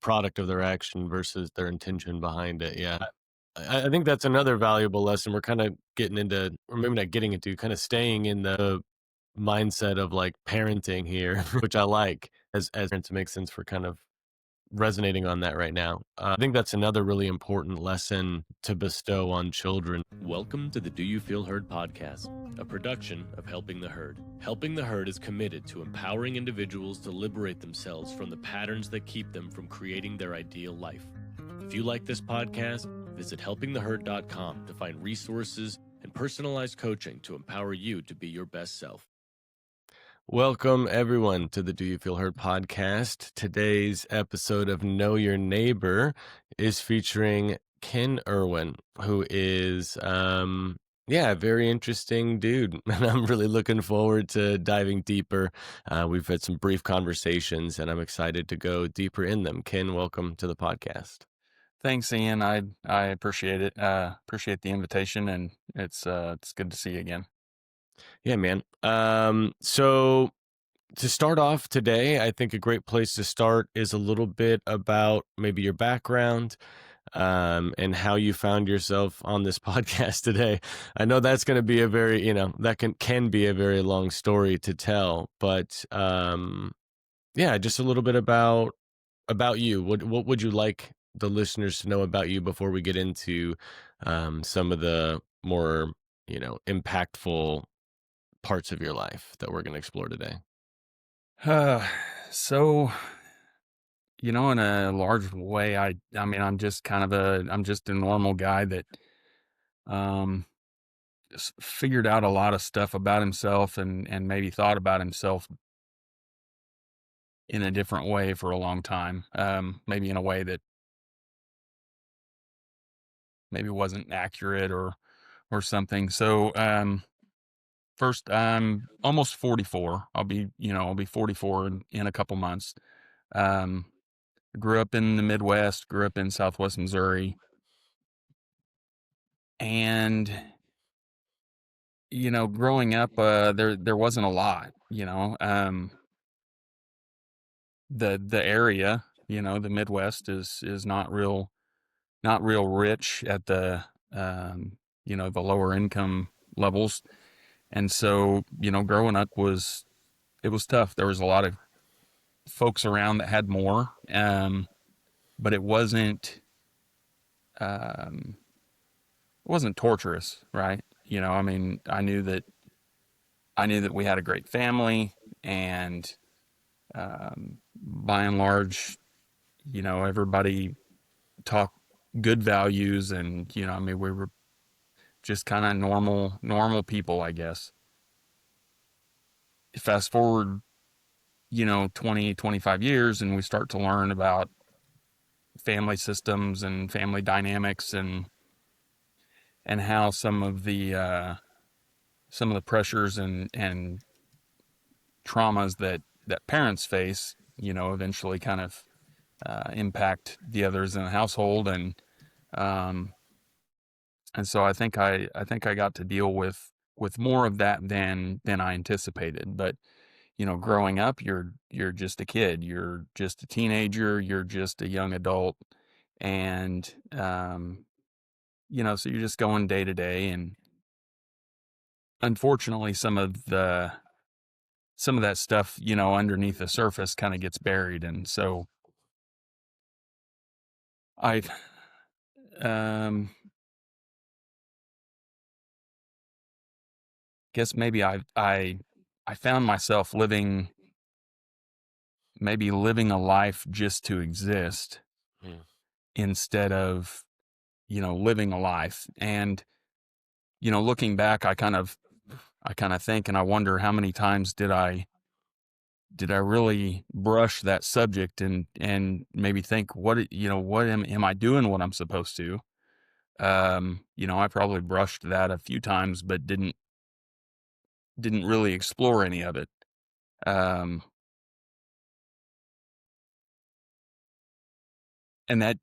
product of their action versus their intention behind it. Yeah. I think that's another valuable lesson. We're kind of getting into, or maybe not getting into, kind of staying in the mindset of like parenting here, which I like as parents. It makes sense for kind of resonating on that right now. I think that's another really important lesson to bestow on children. Welcome to the Do You Feel Heard podcast, a production of Helping the Herd. Helping the Herd is committed to empowering individuals to liberate themselves from the patterns that keep them from creating their ideal life. If you like this podcast, visit helpingtheherd.com to find resources and personalized coaching to empower you to be your best self. Welcome, everyone, to the Do You Feel Heard podcast. Today's episode of Know Your Neighbor is featuring Ken Irwin, who is, a very interesting dude. And I'm really looking forward to diving deeper. We've had some brief conversations, and I'm excited to go deeper in them. Ken, welcome to the podcast. Thanks, Ian. I appreciate it. Appreciate the invitation, and it's good to see you again. Yeah, man. So to start off today, I think a great place to start is a little bit about maybe your background, and how you found yourself on this podcast today. I know that's going to be a very, that can be a very long story to tell, but just a little bit about you. What would you like the listeners to know about you before we get into some of the more, impactful parts of your life that we're going to explore today? So, in a large way, I mean, I'm just a normal guy that um figured out a lot of stuff about himself and maybe thought about himself in a different way for a long time. Maybe in a way that maybe wasn't accurate or something. So, first, I'm almost 44. I'll be 44 in a couple months. Um, Grew up in the Midwest, grew up in Southwest Missouri, and growing up, there wasn't a lot. The area, the Midwest is not real rich at the the lower income levels, and so growing up it was tough. There was a lot of folks around that had more, but um, it wasn't torturous, right? I mean, I knew that we had a great family, and by and large, everybody talked good values, and I mean, we were just kind of normal people, I guess. Fast forward, 20, 25 years, and we start to learn about family systems and family dynamics, and how some of the pressures and traumas that parents face, eventually kind of impact the others in the household, um, and so I think I got to deal with more of that than I anticipated. But growing up, you're just a kid, you're just a teenager, you're just a young adult, and so you're just going day to day, and unfortunately, some of that stuff, underneath the surface kind of gets buried. And so I, um, guess maybe I found myself living a life just to exist Hmm. instead of, living a life. And, looking back, I kind of think, and I wonder how many times did I really brush that subject and maybe think, what am I doing what I'm supposed to? I probably brushed that a few times, but didn't really explore any of it. Um, and that,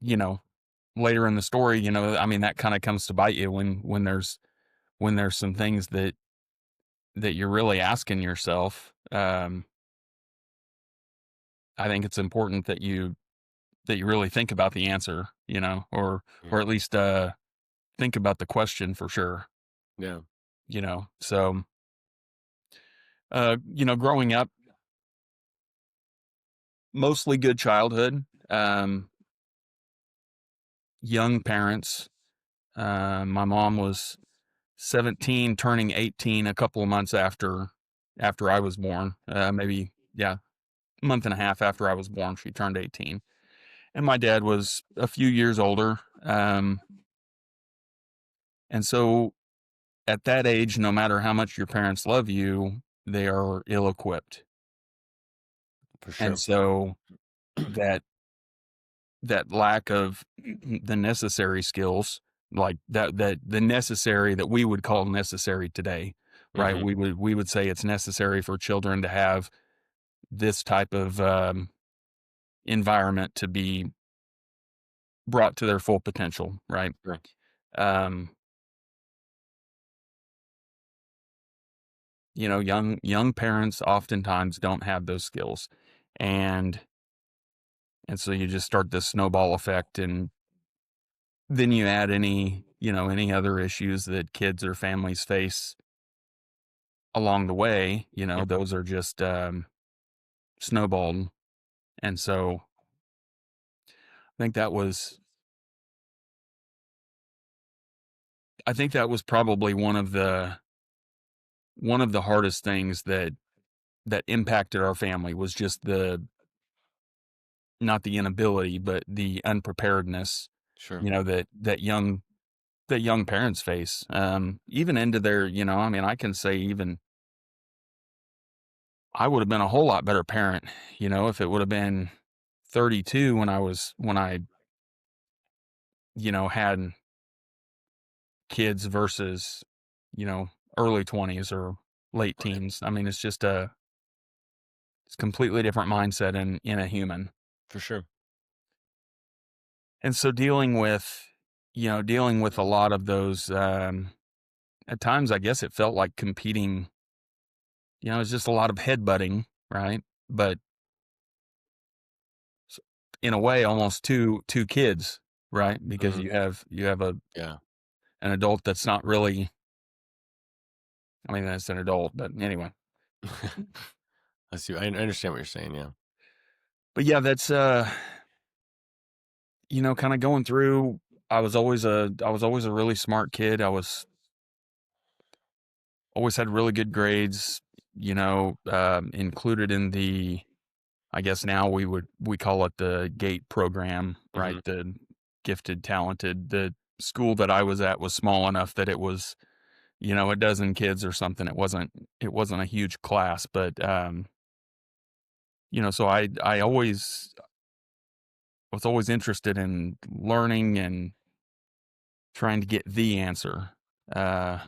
later in the story, I mean, that kind of comes to bite you when there's some things that you're really asking yourself. I think it's important that that you really think about the answer, or Yeah. at least think about the question for sure, Yeah. So growing up, mostly good childhood, young parents. My mom was 17, turning 18 a couple of months after I was born. Maybe, yeah, a month and a half after I was born, she turned 18. And my dad was a few years older. And so at that age, no matter how much your parents love you, they are ill equipped. For And sure. so that that lack of the necessary skills, like that the necessary that we would call necessary today, right? Hmm. We would say it's necessary for children to have this type of environment to be brought to their full potential, right? Sure. Um, young parents oftentimes don't have those skills, and so you just start this snowball effect, and then you add any other issues that kids or families face along the way. Yeah. Those are just snowballed, and so I think that was I think that was probably one of the hardest things that impacted our family was just the not the inability, but the unpreparedness, Sure. that young parents face, even into their, I mean, I can say even I would have been a whole lot better parent, if it would have been 32 when I had kids versus, you know, early 20s or late Right. teens. I mean, it's a completely different mindset in a human. For sure. And so dealing with a lot of those, at times, I guess it felt like competing, it's just a lot of headbutting, right? But s- in a way, almost two kids, right? Because Hmm. you have Yeah. an adult that's not really, I mean, that's an adult, but anyway. I see. I understand what you're saying. Yeah. But yeah, that's, kind of going through, I was always a really smart kid. I was always had really good grades, included in the, I guess now we call it the GATE program, right? Hmm. The gifted, talented. The school that I was at was small enough that it was, a dozen kids or something. It wasn't a huge class, but so I always was always interested in learning and trying to get the answer, uh,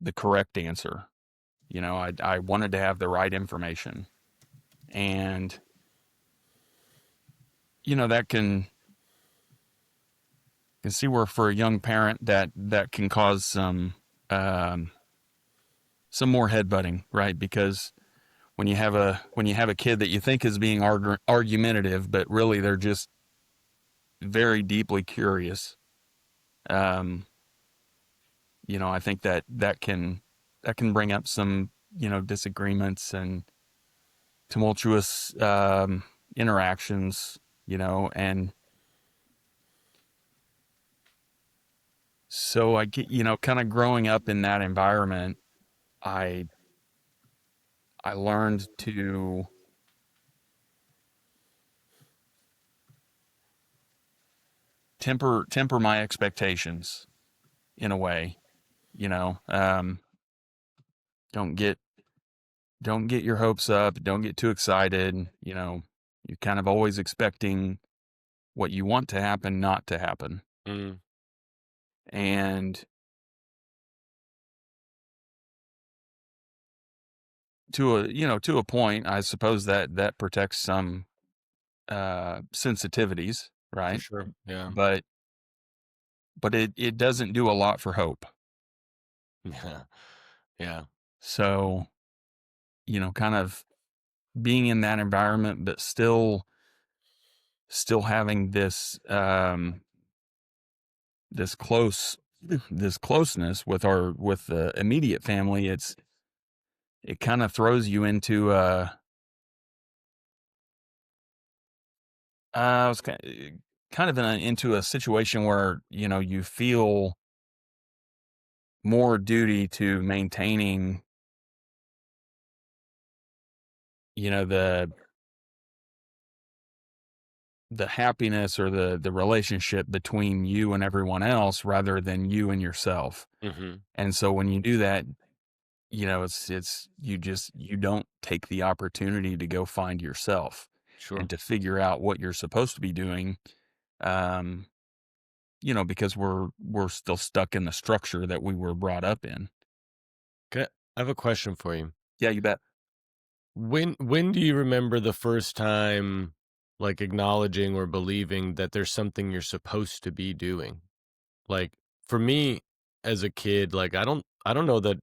the correct answer. I wanted to have the right information, and that can see where for a young parent that can cause um, some more headbutting, right? Because when you have a kid that you think is being argumentative, but really they're just very deeply curious. Um, I think that can bring up some disagreements and tumultuous interactions. And so I get kind of growing up in that environment, I I learned to temper my expectations in a way. You know, um, don't get don't get your hopes up. Don't get too excited. You're kind of always expecting what you want to happen not to happen, Hmm. and to a point, I suppose that protects some sensitivities, For right? sure. Yeah. But it doesn't do a lot for hope. Yeah. Yeah. So kind of being in that environment, but still. still having this close this closeness with the immediate family, it kind of throws you into I was kind of into a situation where, you feel more duty to maintaining, the happiness or the relationship between you and everyone else rather than you and yourself. Mhm. And so when you do that, you don't take the opportunity to go find yourself and Sure. to figure out what you're supposed to be doing. Um, because we're still stuck in the structure that we were brought up in. Okay, I have a question for you. Yeah, you bet. When do you remember the first time, like, acknowledging or believing that there's something you're supposed to be doing? Like, for me as a kid, like, I don't know that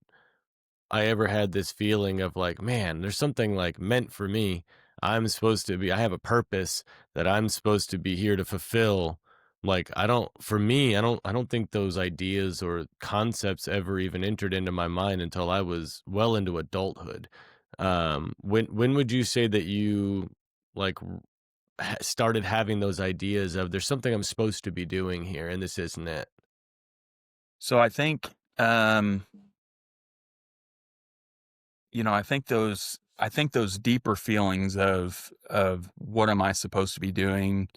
I ever had this feeling of like, man, there's something like meant for me. I have a purpose that I'm supposed to be here to fulfill. Like, for me, I don't think those ideas or concepts ever even entered into my mind until I was well into adulthood. When would you say that you like started having those ideas of there's something I'm supposed to be doing here and this isn't it? So um, I think those deeper feelings of what am I supposed to be doing,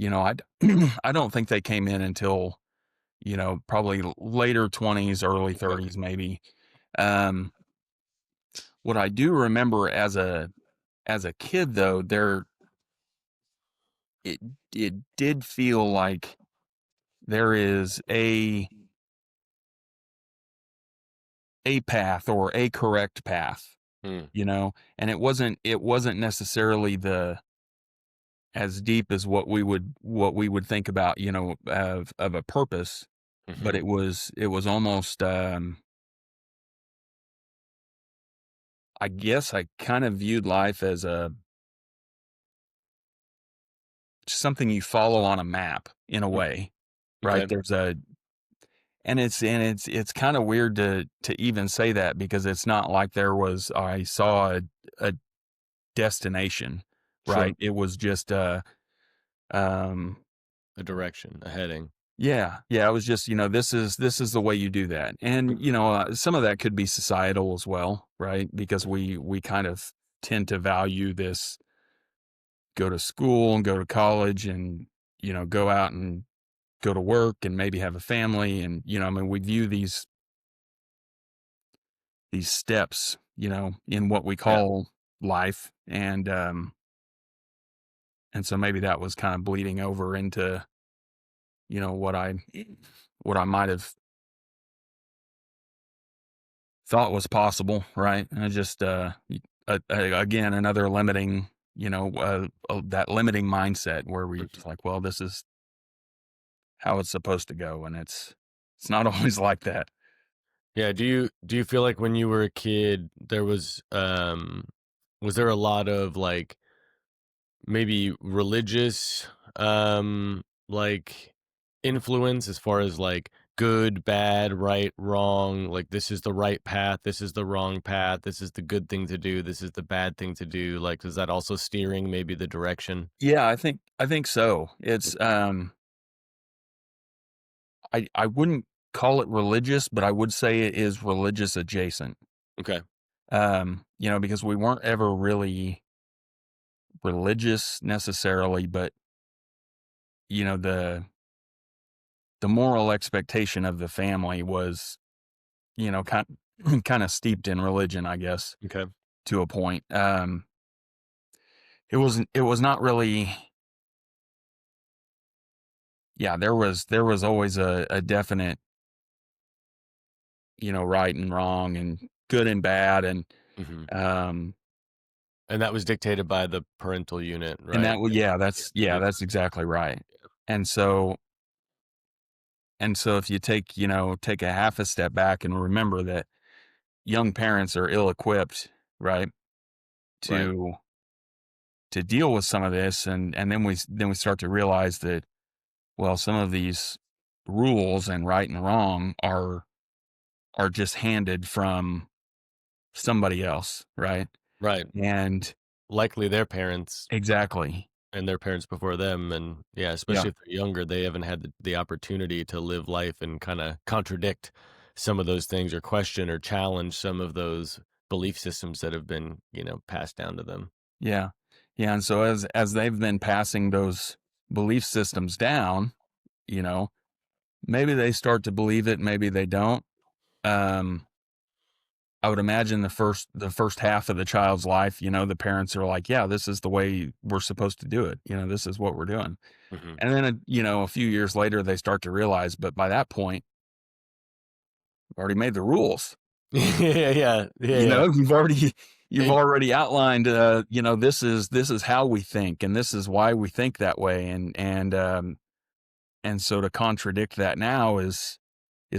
I don't think they came in until, probably later 20s, early Okay. 30s, maybe. Um, what I do remember as a kid though, it it did feel like there is a path or a correct path, Hmm. and it wasn't necessarily the as deep as what we would think about, of a purpose, but Hmm. it was almost, I guess I kind of viewed life as a something you follow on a map in a way, right? Okay. There's a and it's kind of weird to even say that because it's not like I saw a destination, Sure. right? It was just um A direction, a heading. yeah, yeah, it was just, this is the way you do that. And, some of that could be societal as well, right? Because we kind of tend to value this, go to school and go to college and, go out and go to work and maybe have a family. And, I mean, we view these steps, in what we Yeah. call life. And so maybe that was kind of bleeding over into, what I might have thought was possible, right? And I just, again, another limiting, that limiting mindset where we Mhm. just like, well, this is how it's supposed to go, and it's not always like that. Yeah, do you feel like when you were a kid, was there a lot of, like, maybe religious, like, influence as far as, like, good, bad, right, wrong, like, this is the right path, this is the wrong path, this is the good thing to do, this is the bad thing to do, like, is that also steering maybe the direction? Yeah, I think so. It's I wouldn't call it religious, but I would say it is religious adjacent. Okay. Because we weren't ever really religious necessarily, but the moral expectation of the family was, kind of steeped in religion, I guess, Okay. to a point. It was not really, yeah, there was always a definite, right and wrong and good and bad. Mhm. Um And that was dictated by the parental unit, and right? that was, Yeah. that's exactly right. And so if you take a half a step back and remember that young parents are ill equipped, right, Right. to to deal with some of this, and then we start to realize that, well, some of these rules and right and wrong are just handed from somebody else, right? Right. And Likely their parents exactly. and their parents before them, and yeah, Yeah. especially if they're younger, they haven't had the opportunity to live life and kinda contradict some of those things or question or challenge some of those belief systems that have been, passed down to them. Yeah. Yeah, and so as they've been passing those belief systems down, you know, maybe they start to believe it, maybe they don't. Um, I would imagine the first half of the child's life, the parents are like, "Yeah, this is the way we're supposed to do it. This is what we're doing." Mhm. And then, a few years later, they start to realize, but by that point, I've already made the rules. Yeah, yeah, yeah, yeah. You've It already outlined, this is how we think, and this is why we think that way, and so to contradict that now is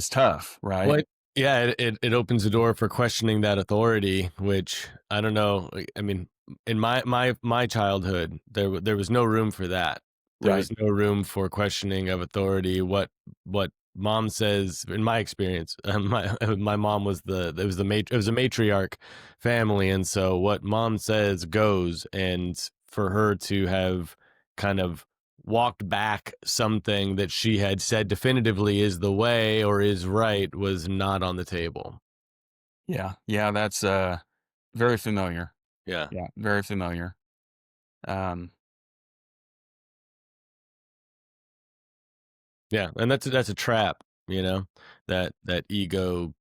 tough, right? What yeah, it opens the door for questioning that authority, which I don't know, I mean, in my childhood, there was no room for that. There Right. was no room for questioning of authority. What mom says, in my experience, my mom was it was a matriarch family, and so what mom says goes, and for her to have kind of walked back something that she had said definitively is the way or is right was not on the table. Yeah. Yeah, that's, very familiar. Yeah. Yeah, very familiar. Um, Yeah, and that's a trap, that ego,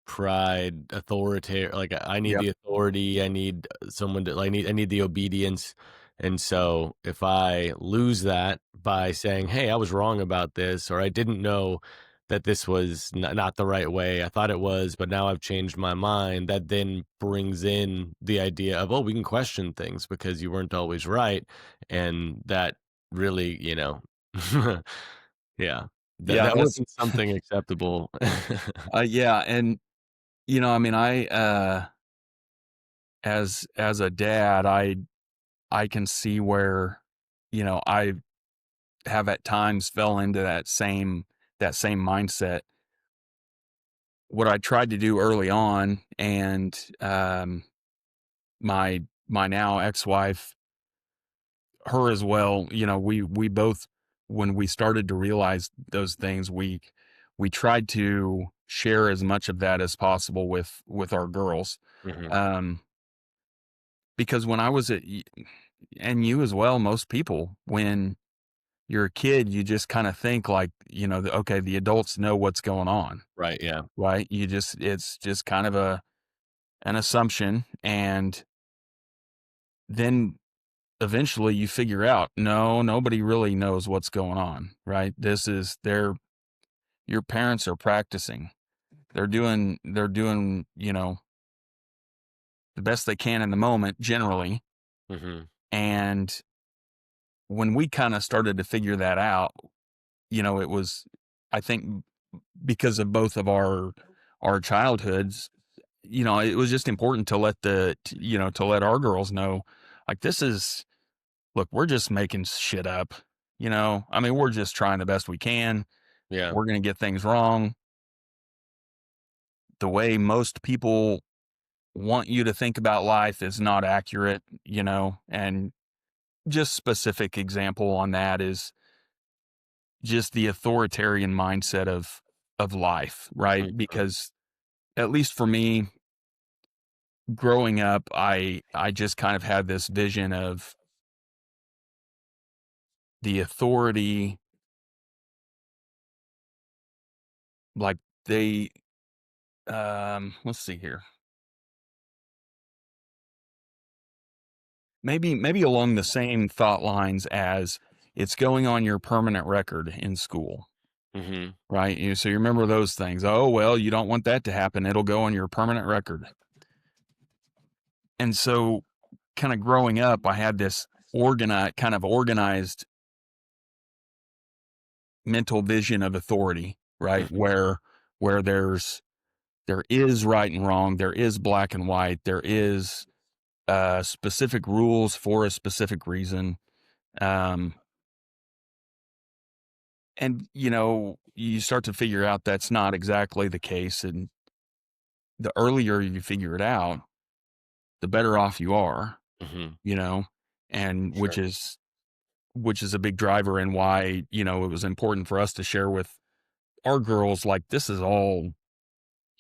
pride, authoritarian. Like I need yep. the authority, I need someone to, I need the obedience. And so if I lose that by saying, "Hey, I was wrong about this," or "I didn't know that this was not the right way. I thought it was, but now I've changed my mind." That then brings in the idea of, "Oh, we can question things because you weren't always right." And that really, yeah. Yeah, That that's wasn't something acceptable. yeah, and, I mean, as a dad, I can see where, I have at times fell into that same mindset. What I tried to do early on, and my now ex-wife, her as well, we both, when we started to realize those things, we tried to share as much of that as possible with our girls. Mhm. Um, because when I was and you as well, most people, when you're a kid, you just kind of think like, okay, the adults know what's going on, Right, yeah. right? It's just kind of an assumption. And then eventually you figure out, no, nobody really knows what's going on, right? Your parents are practicing. They're doing, the best they can in the moment generally. Mhm. And when we kind of started to figure that out, it was, I think, because of both of our childhoods, it was just important to to let our girls know, like, look, we're just making shit up. I mean, we're just trying the best we can. Yeah. We're going to get things wrong. The way most people want you to think about life is not accurate, and just specific example on that is just the authoritarian mindset of life, right? Mhm. Because at least for me, growing up, I just kind of had this vision of the authority, like they let's see here. Maybe along the same thought lines as it's going on your permanent record in school, Mhm. right? So you remember those things. Oh, well, you don't want that to happen. It'll go on your permanent record. And so kind of growing up, I had this organized mental vision of authority, right? Mhm. Where there is right and wrong, there is black and white, there is specific rules for a specific reason. Um, and you start to figure out that's not exactly the case. And the earlier you figure it out, the better off you are, Hmm. you know, and which Sure. is which is a big driver in why, it was important for us to share with our girls, like, you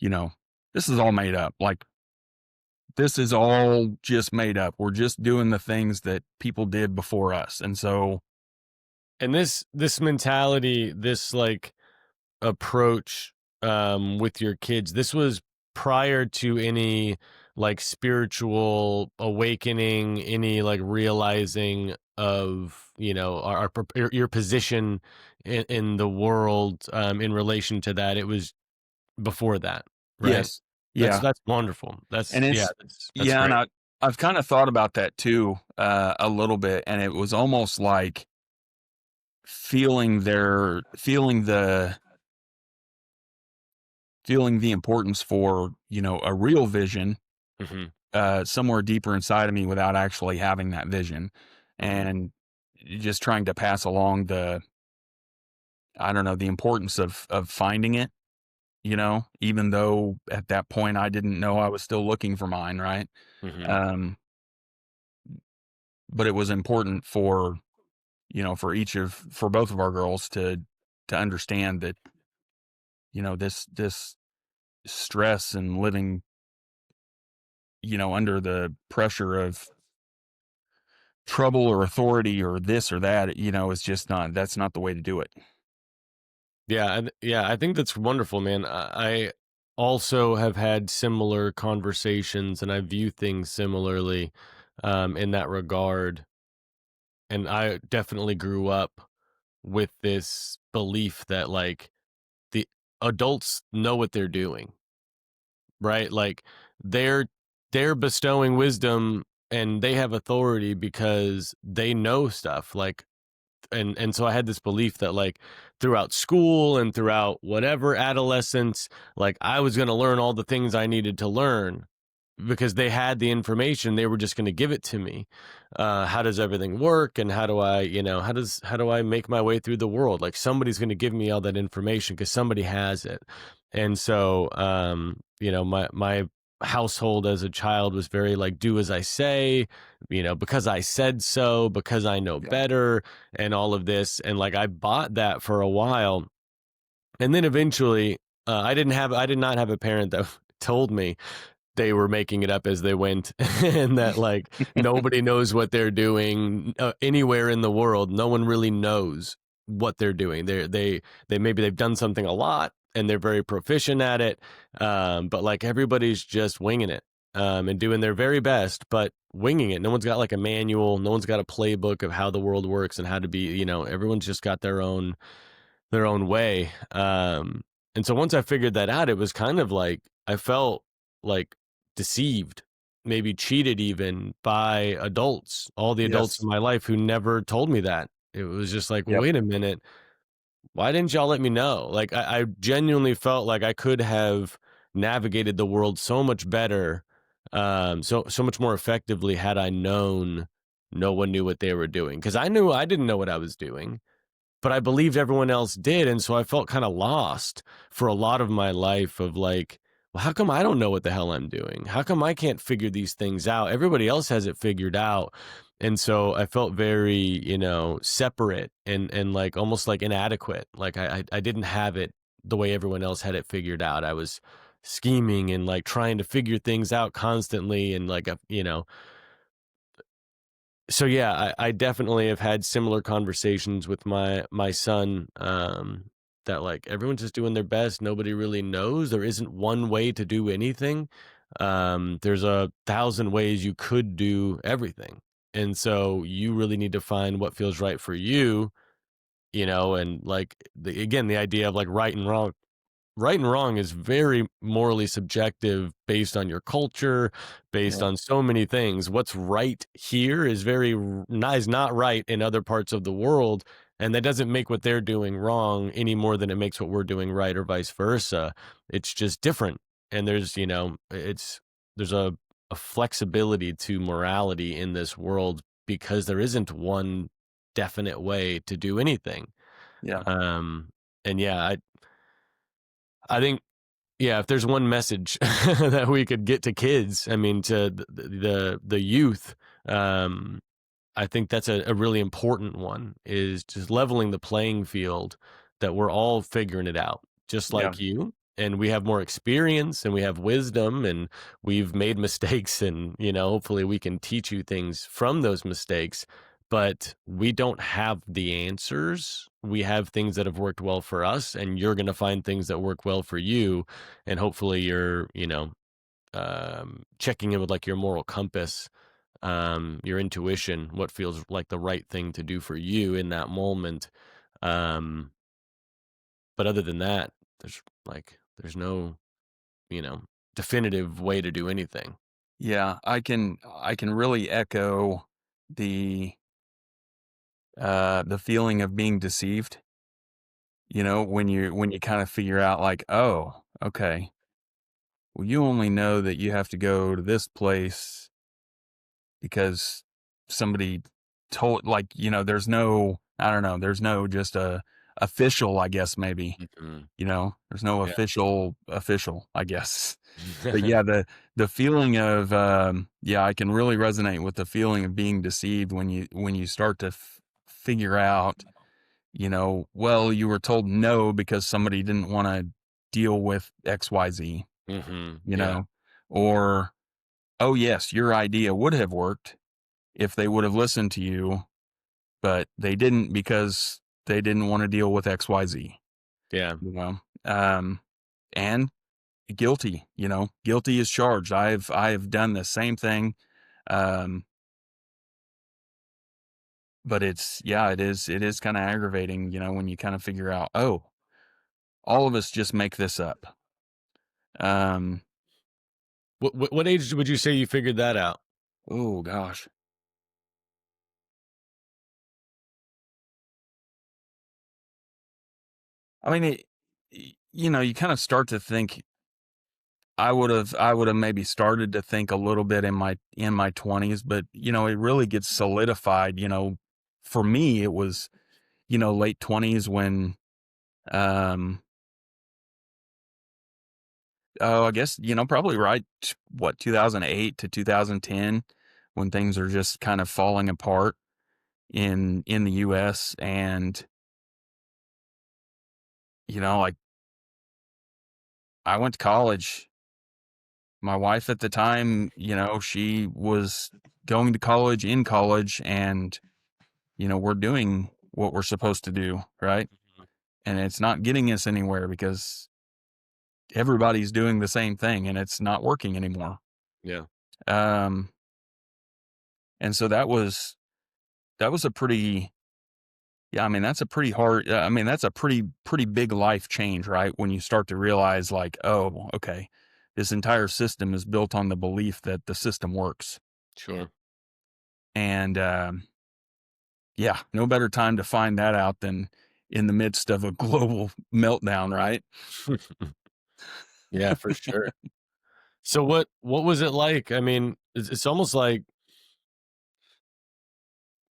know, this is all made up. Like, this is all just made up. We're just doing the things that people did before us. And so, And this mentality, this like approach with your kids, this was prior to any like spiritual awakening, any like realizing of your position in the world in relation to that. It was before that, right? yes. That's Yeah. that's wonderful. And Yeah, it's, that's yeah. And great. I've kind of thought about that too, a little bit. And it was almost like feeling the importance for, a real vision, Hmm. somewhere deeper inside of me without actually having that vision, Hmm. and just trying to pass along I don't know, the importance of finding it, even though at that point I didn't know I was still looking for mine, right? Hmm. Um, but it was important for, for both of our girls to understand that, this stress and living, under the pressure of trouble or authority or this or that, is just that's not the way to do it. Yeah, I think that's wonderful, man. I also have had similar conversations, and I view things similarly in that regard. And I definitely grew up with this belief that like the adults know what they're doing, right? Like they're they're bestowing wisdom and they have authority because they know stuff. Like and so I had this belief that like throughout school and throughout whatever adolescence, like I was going to learn all the things I needed to learn because they had the information. They were just going to give it to me. How does everything work, and how do I, how do I make my way through the world? Like somebody's going to give me all that information because somebody has it. And so, my household as a child was very like do as I say, because I said so, because I know Yeah. better, and all of this. And like I bought that for a while, and then eventually I did not have a parent that told me they were making it up as they went and that like nobody knows what they're doing anywhere in the world. No one really knows what they're doing. They maybe they've done something a lot and they're very proficient at it, but like everybody's just winging it, and doing their very best but winging it. No one's got like a manual, no one's got a playbook of how the world works and how to be, everyone's just got their own way. And so once I figured that out, it was kind of like I felt like deceived, maybe cheated even by adults, all the adults in Yes. my life who never told me that. It was just like, well, Yep. wait a minute. Why didn't y'all let me know? Like I genuinely felt like I could have navigated the world so much better, so much more effectively had I known no one knew what they were doing. Because I knew I didn't know what I was doing, but I believed everyone else did. And so I felt kind of lost for a lot of my life of like, well, how come I don't know what the hell I'm doing? How come I can't figure these things out? Everybody else has it figured out. And so I felt very, separate and like almost like inadequate. Like I didn't have it the way everyone else had it figured out. I was scheming and like trying to figure things out constantly and like, so yeah, I definitely have had similar conversations with my son, that like everyone's just doing their best. Nobody really knows. There isn't one way to do anything. There's 1,000 ways you could do everything. And so you really need to find what feels right for you, and like again, the idea of like right and wrong is very morally subjective based on your culture, based Yeah. on so many things. What's right here is is not right in other parts of the world, and that doesn't make what they're doing wrong any more than it makes what we're doing right, or vice versa. It's just different. And there's a a flexibility to morality in this world because there isn't one definite way to do anything. Yeah. Um, and yeah, I think, yeah, if there's one message that we could get to kids, I mean, to the youth, um, I think that's a really important one, is just leveling the playing field, that we're all figuring it out, just Yeah. like you. And we have more experience and we have wisdom and we've made mistakes and, hopefully we can teach you things from those mistakes, but we don't have the answers. We have things that have worked well for us and you're going to find things that work well for you. And hopefully you're, checking in with like your moral compass, your intuition, what feels like the right thing to do for you in that moment. Um, but other than that, there's no, you know, definitive way to do anything. Yeah. I can really echo the the feeling of being deceived, when you kind of figure out like, oh, okay, well, you only know that you have to go to this place because somebody told, like, there's no, I don't know, there's no just a official, I guess, maybe, Mhm. there's no Yeah. official, I guess. But yeah, the feeling of, yeah, I can really resonate with the feeling of being deceived when you start to figure out, well, you were told no because somebody didn't want to deal with XYZ, Yeah. or, oh yes, your idea would have worked if they would have listened to you, but they didn't because they didn't want to deal with XYZ, Yeah. you know? Um, and guilty, guilty is charged. I've done the same thing. Um, but yeah, it is kind of aggravating, when you kind of figure out, oh, all of us just make this up. Um, What age would you say you figured that out? oh gosh. I mean, you kind of start to think, I would have maybe started to think a little bit in my 20s, but it really gets solidified, for me it was, late 20s when, um oh, I guess, probably right, what, 2008 to 2010, when things are just kind of falling apart in the US. And like, I went to college. My wife at the time, she was going to college, in college, and we're doing what we're supposed to do, right? And it's not getting us anywhere because everybody's doing the same thing and it's not working anymore. Yeah. Um, and so that was a pretty, yeah, I mean, that's a pretty hard, I mean, that's a pretty big life change, right? When you start to realize like, oh, okay, this entire system is built on the belief that the system works. Sure. And, yeah, no better time to find that out than in the midst of a global meltdown, right? Yeah, for sure. So what was it like? I mean, it's almost like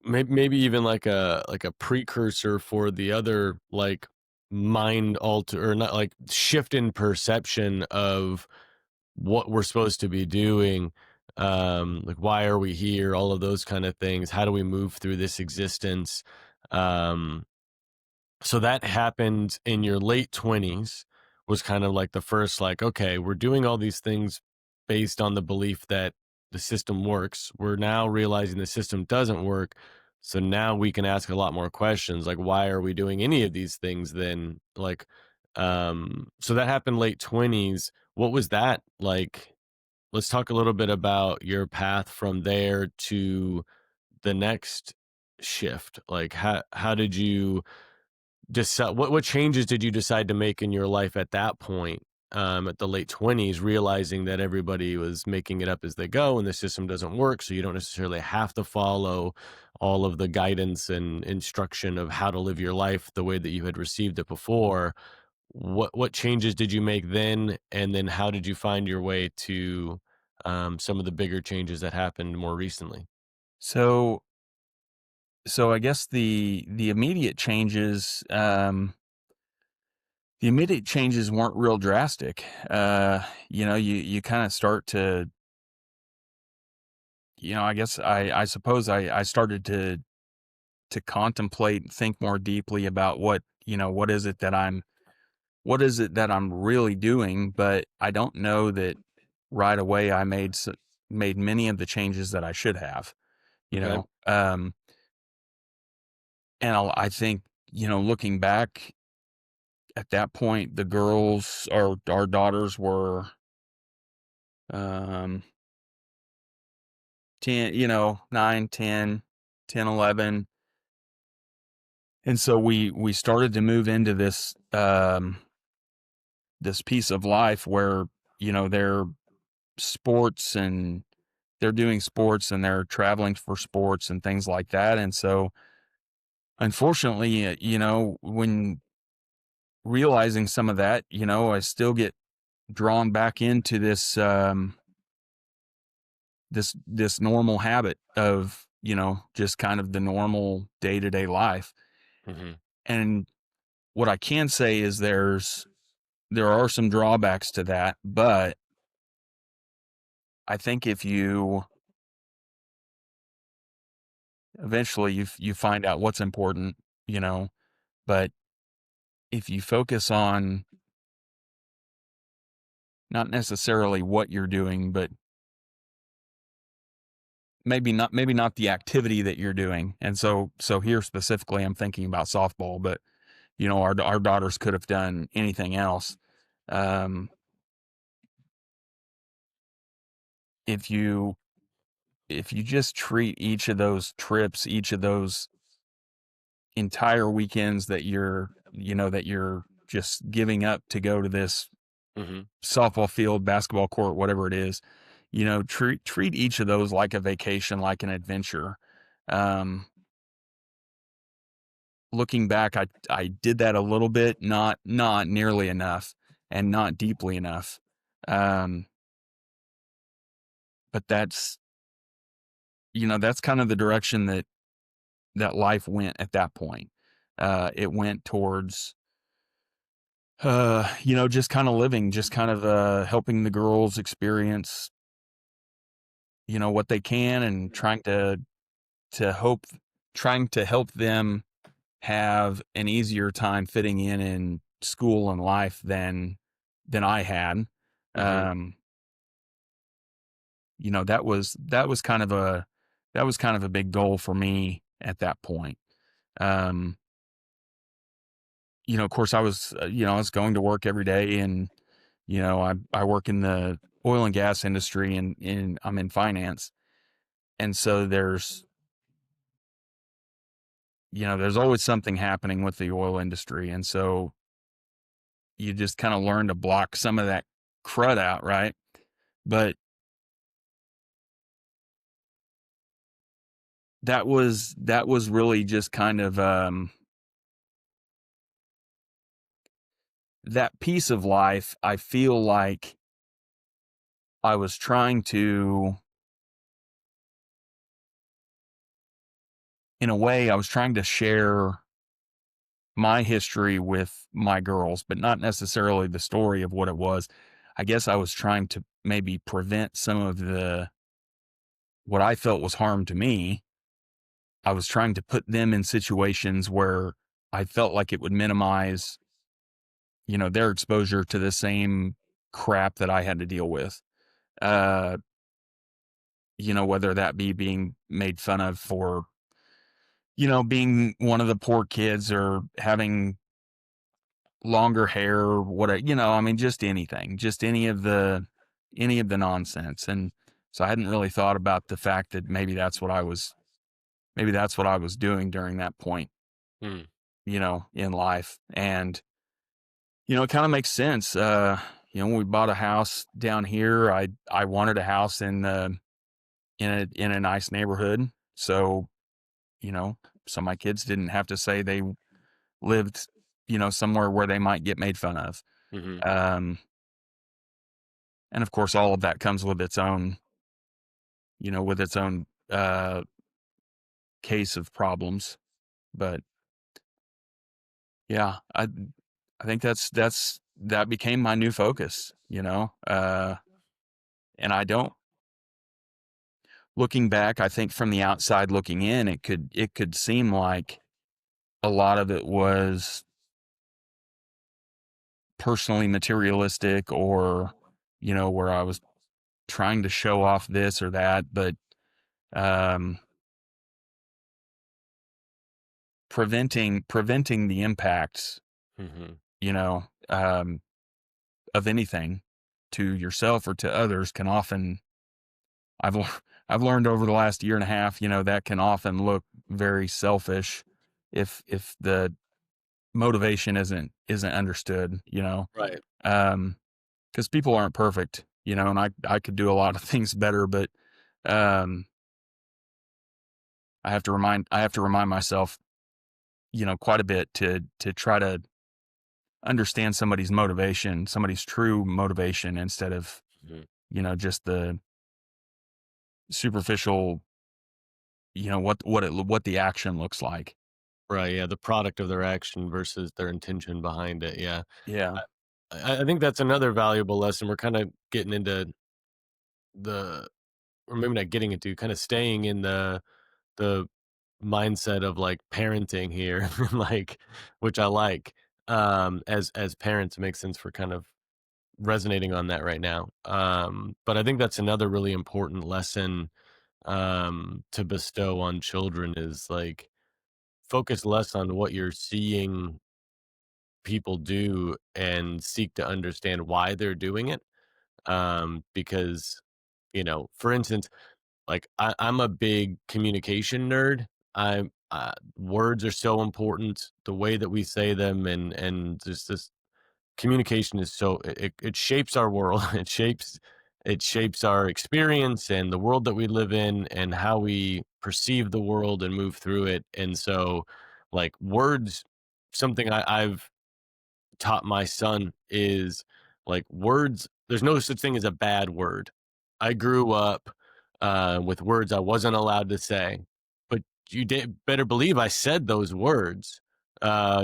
maybe even like a precursor for the other like mind alter or not like shift in perception of what we're supposed to be doing, like why are we here, all of those kind of things, how do we move through this existence. um so that happened in your late 20s, was kind of like the first, like, okay, we're doing all these things based on the belief that the system works. We're now realizing the system doesn't work. So now we can ask a lot more questions, like why are we doing any of these things then? Like, so that happened late 20s. What was that like? Let's talk a little bit about your path from there to the next shift. Like how did you decide, what changes did you decide to make in your life at that point, at the late 20s, realizing that everybody was making it up as they go and the system doesn't work, so you don't necessarily have to follow all of the guidance and instruction of how to live your life the way that you had received it before. What changes did you make then, and then how did you find your way to some of the bigger changes that happened more recently? So so I guess the immediate changes, the immediate changes weren't real drastic. You kind of start to, I guess I suppose I started to contemplate and think more deeply about what is it that I'm really doing, but I don't know that right away I made many of the changes that I should have, you Okay. know. I think, looking back at that point, the girls, our daughters were, um, 10, 9, 10, 10, 11. And so we started to move into this piece of life where, they're sports and they're doing sports and they're traveling for sports and things like that. And so unfortunately, when realizing some of that, I still get drawn back into this normal habit of, just kind of the normal day-to-day life. Hmm. And what I can say is there are some drawbacks to that, but I think if you eventually you find out what's important, you know, but if you focus on not necessarily what you're doing, but maybe not the activity that you're doing. And so here specifically I'm thinking about softball, but our daughters could have done anything else. Um if you if you just treat each of those trips, each of those entire weekends that you're just giving up to go to this Hmm. softball field, basketball court, whatever it is, treat each of those like a vacation, like an adventure. Um, Looking back, I did that a little bit, not nearly enough, and not deeply enough. Um, but that's kind of the direction that life went at that point. It went towards just kind of living, just kind of helping the girls experience, what they can, and to hope trying to help them have an easier time fitting in school and life than I had. Hmm. Um, that was kind of a big goal for me at that point. Um, of course I was going to work every day, and I work in the oil and gas industry, and I'm in finance. And so there's always something happening with the oil industry. And so you just kind of learn to block some of that crud out, right? But that was really just kind of that piece of life. I feel like I was trying to, in a way, I was trying to share my history with my girls, but not necessarily the story of what it was. I guess I was trying to maybe prevent some of the what I felt was harm to me. I was trying to put them in situations where I felt like it would minimize, their exposure to the same crap that I had to deal with. Uh, whether that be being made fun of for, being one of the poor kids, or having longer hair, or what, I mean, just anything, just any of the nonsense. And so I hadn't really thought about the fact that maybe that's what I was doing during that point, Mm. in life. And, it kind of makes sense. When we bought a house down here, I wanted a house in a nice neighborhood. So, you know, so my kids didn't have to say they lived, somewhere where they might get made fun of. Hmm. Um, And of course, all of that comes with its own, with its own case of problems. But yeah, I think that became my new focus, and I don't, looking back, I think from the outside looking in, it could seem like a lot of it was personally materialistic, or, where I was trying to show off this or that, but um, preventing the impacts, Mhm. you know, um, of anything to yourself or to others can often, I've I've learned over the last year and a half, that can often look very selfish if the motivation isn't understood, Right. um, because people aren't perfect, and I could do a lot of things better, but um, I have to remind myself, quite a bit to try to understand somebody's true motivation, instead of, Mhm. just the superficial, what the action looks like. Right, yeah, the product of their action versus their intention behind it, yeah. Yeah. I think that's another valuable lesson. We're kinda getting into the or maybe not getting into, kinda staying in the mindset of, like, parenting here, like, which I like, as parents, it makes sense for kind of resonating on that right now, but I think that's another really important lesson, to bestow on children is, like, focus less on what you're seeing people do and seek to understand why they're doing it. Because, for instance, like I'm a big communication nerd. Words are so important. The way that we say them, and just this communication is so it shapes our world. It shapes our experience and the world that we live in and how we perceive the world and move through it. And so, like words, something I've taught my son is like words, there's no such thing as a bad word. I grew up with words I wasn't allowed to say, but you did better believe I said those words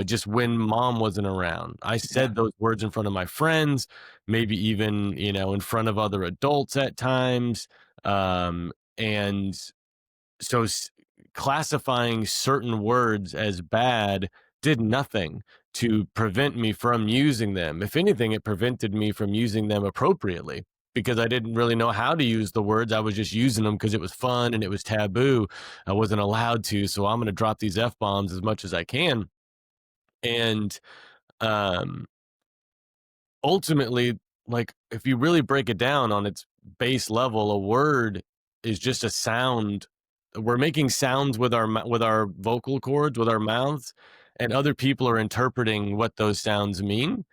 just when mom wasn't around. I Yeah. said those words in front of my friends, maybe even, in front of other adults at times. And so classifying certain words as bad did nothing to prevent me from using them. If anything, it prevented me from using them appropriately because I didn't really know how to use the words. I was just using them because it was fun and it was taboo. I wasn't allowed to. So I'm going to drop these F bombs as much as I can. And um, ultimately, like if you really break it down on its base level, a word is just a sound. We're making sounds with our vocal cords, with our mouths, and other people are interpreting what those sounds mean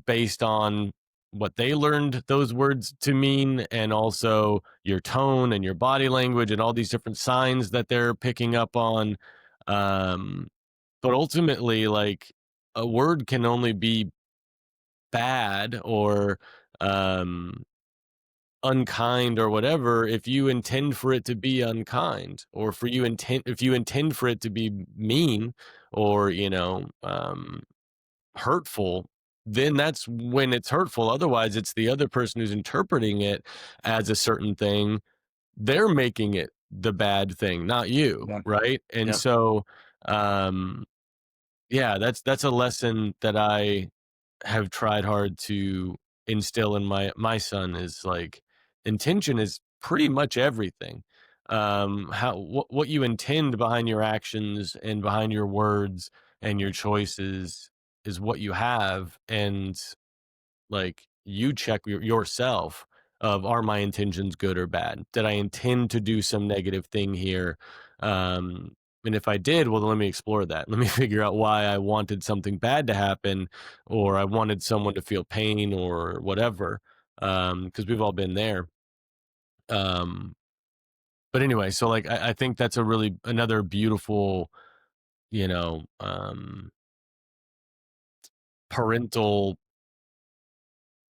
based on what they learned those words to mean, and also your tone and your body language and all these different signs that they're picking up on. Um, but ultimately, like a word can only be bad or um unkind or whatever if you intend for it to be unkind, or for you intend if you intend for it to be mean or hurtful, then that's when it's hurtful. Otherwise it's the other person who's interpreting it as a certain thing. They're making it the bad thing, not you, Yeah. right? And Yeah. so um yeah, that's a lesson that I have tried hard to instill in my son is like intention is pretty much everything. How what you intend behind your actions and behind your words and your choices is what you have. And like you check yourself of, are my intentions good or bad? Did I intend to do some negative thing here? And if I did, well, then let me explore that. Let me figure out why I wanted something bad to happen, or I wanted someone to feel pain or whatever. Because we've all been there. Um, but anyway, so like I think that's a really another beautiful, you know, um, parental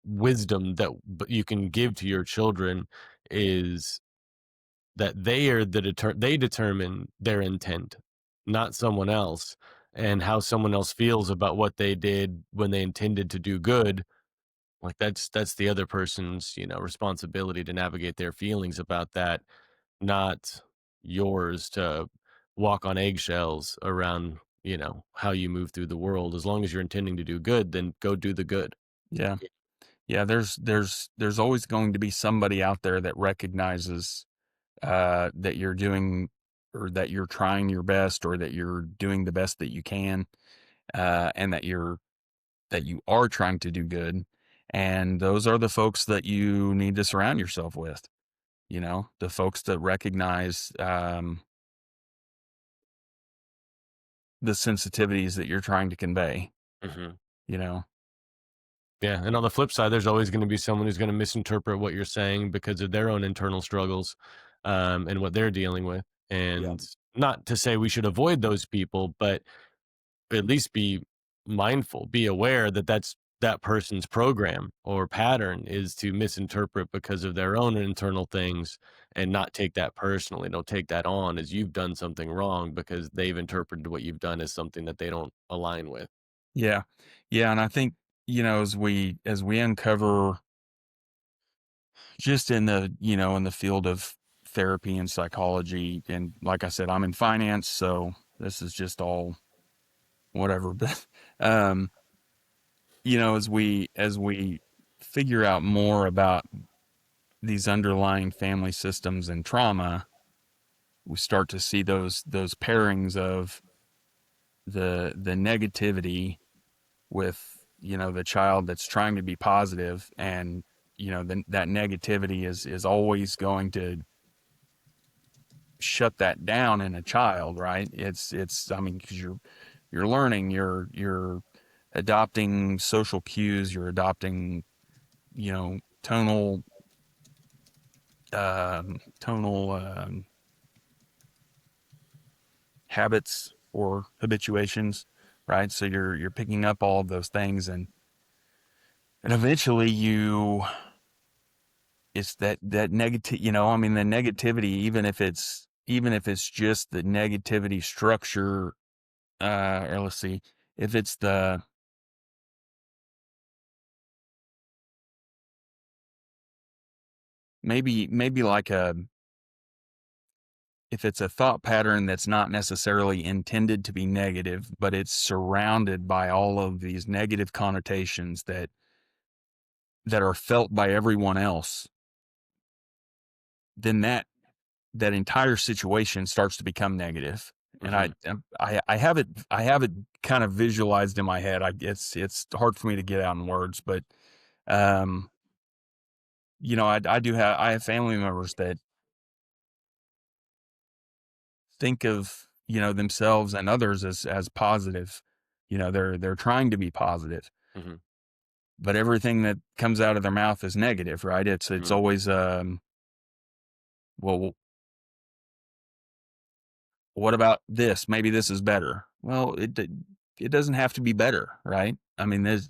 wisdom that you can give to your children is that they are they determine their intent, not someone else, and how someone else feels about what they did when they intended to do good. Like that's the other person's, responsibility to navigate their feelings about that, not yours to walk on eggshells around, how you move through the world. As long as you're intending to do good, then go do the good. Yeah. Yeah, there's always going to be somebody out there that recognizes that you're doing, or that you're trying your best, or that you're doing the best that you can, and that you are trying to do good. And those are the folks that you need to surround yourself with. The folks that recognize the sensitivities that you're trying to convey. Mhm. You know, Yeah, and on the flip side, there's always gonna be someone who's gonna misinterpret what you're saying because of their own internal struggles, and what they're dealing with. yeah, And not to say we should avoid those people, but at least be mindful, be aware that that person's program or pattern is to misinterpret because of their own internal things, and not take that personally. Don't take that on as you've done something wrong because they've interpreted what you've done as something that they don't align with. yeah, yeah. And I think, as we uncover, just in the in the field of therapy and psychology, and like I said, I'm in finance, so this is just all whatever. But um, as we figure out more about these underlying family systems and trauma, we start to see those pairings of the negativity with the child that's trying to be positive. And that negativity is always going to shut that down in a child, right? It's I mean, because you're learning, you're adopting social cues, you're adopting tonal habits or habituations, right? So you're picking up all of those things, and eventually it's that negative, I mean, the negativity, even if it's just the negativity structure, or let's see, if it's the maybe like a if it's a thought pattern that's not necessarily intended to be negative, but it's surrounded by all of these negative connotations that are felt by everyone else, then that entire situation starts to become negative. And Mhm. I have it kind of visualized in my head. It's hard for me to get out in words, but um, I have family members that think of themselves and others as positive. They're trying to be positive, Mhm. but everything that comes out of their mouth is negative, right? It's Mhm. always well, what about this? Maybe this is better. Well, it doesn't have to be better, right? I mean, there's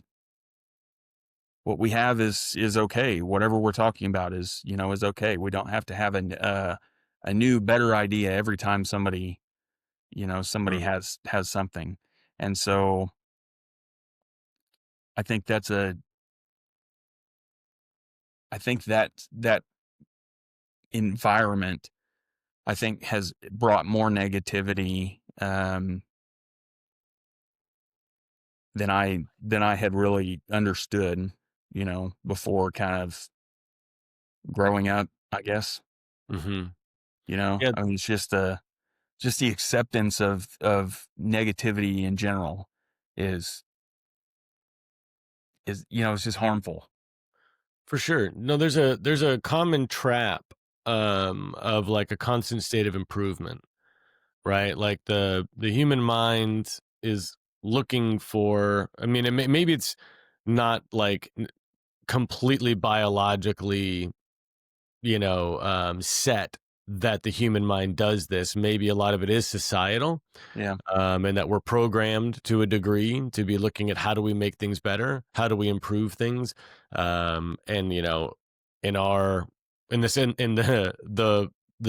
what we have is okay. Whatever we're talking about is okay. We don't have to have a new better idea every time somebody Mhm. has something. And so I think that's a I think that environment, I think, has brought more negativity than I had really understood, before kind of growing up, I guess. Mhm. Yeah, I mean, it's just the acceptance of negativity in general is it's just harmful. for sure. No, there's a common trap of like a constant state of improvement, right? Like the human mind is looking for, I mean, maybe it's not like completely biologically, set. that the human mind does this. Maybe a lot of it is societal, Yeah. and that we're programmed to a degree to be looking at how do we make things better, how do we improve things, and in our in the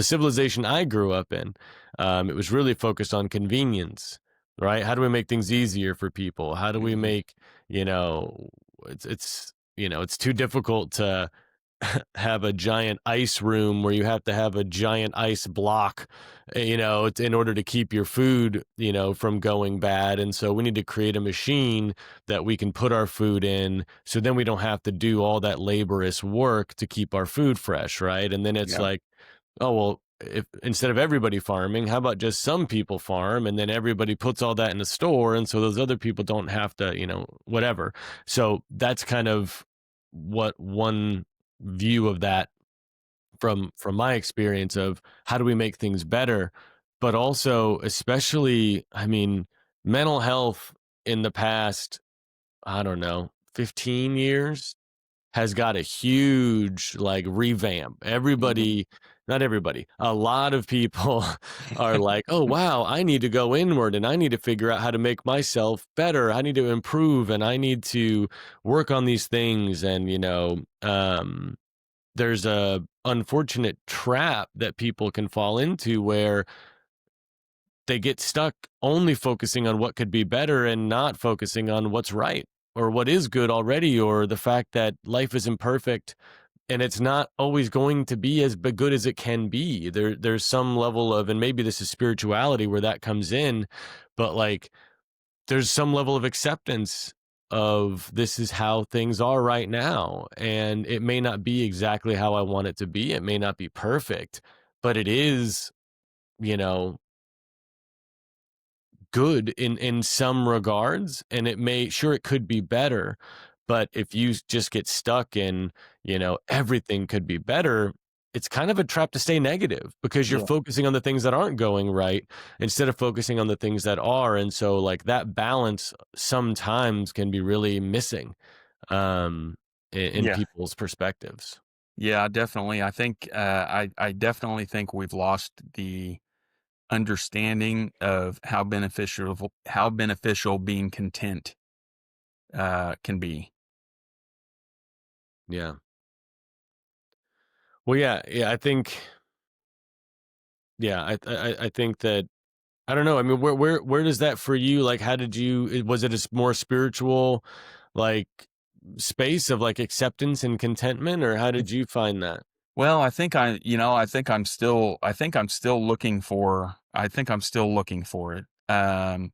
civilization I grew up in, it was really focused on convenience, right? How do we make things easier for people? How do we Mhm. make you know it's too difficult to have a giant ice room where you have to have a giant ice block, in order to keep your food, from going bad. And so we need to create a machine that we can put our food in. So then we don't have to do all that laborious work to keep our food fresh. Right. And then it's Yeah. like, oh, well, if instead of everybody farming, how about just some people farm and then everybody puts all that in the store. And so those other people don't have to, whatever. So that's kind of what one view of that from my experience of how do we make things better, but also especially, I mean, mental health in the past, I don't know, 15 years has got a huge like revamp. Mhm. Everybody, not everybody, a lot of people are like, oh wow, I need to go inward and I need to figure out how to make myself better. I need to improve and I need to work on these things. And there's a unfortunate trap that people can fall into where they get stuck only focusing on what could be better and not focusing on what's right or what is good already, or the fact that life isn't perfect and it's not always going to be as good as it can be. There's some level of, and maybe this is spirituality where that comes in, but like there's some level of acceptance of this is how things are right now, and it may not be exactly how I want it to be. It may not be perfect, but it is, you know, good in some regards, and it may, sure, it could be better, but if you just get stuck in, everything could be better, it's kind of a trap to stay negative because you're Yeah. focusing on the things that aren't going right instead of focusing on the things that are. And so like that balance sometimes can be really missing, in Yeah. people's perspectives. Yeah, definitely. I think, I definitely think we've lost the understanding of how beneficial being content, can be. Yeah. Well, yeah, I think, yeah, I think that, I don't know. I mean, where does that for you? Like, how did you? Was it a more spiritual, like, space of like acceptance and contentment, or how did you find that? Well, I think I'm still looking for it. I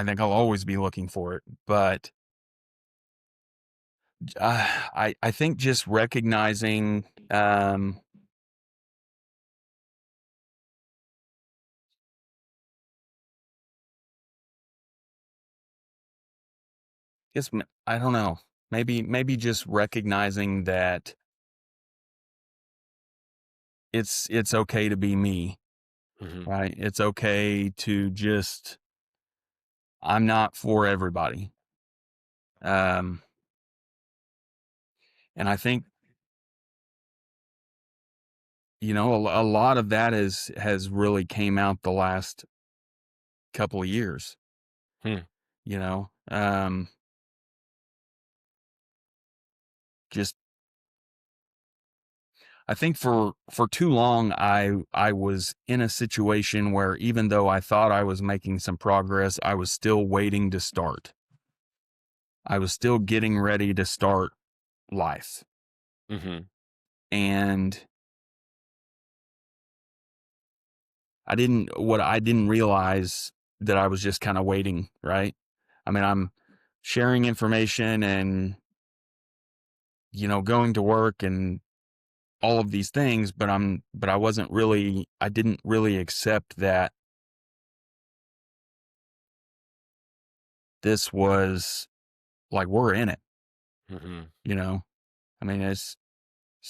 think I'll always be looking for it, but I think just recognizing, I don't know, maybe just recognizing that it's okay to be me, Hmm. right? It's okay to just, I'm not for everybody. Um, and I think, a lot of that has really came out the last couple of years, Hmm. you know, um, just, I think for too long, I was in a situation where even though I thought I was making some progress, I was still waiting to start. I was still getting ready to start life. Hmm. And I didn't realize that I was just kind of waiting, right? I mean, I'm sharing information and, going to work and all of these things, but I didn't really accept that this was like, we're in it, Hmm. you know? I mean, it's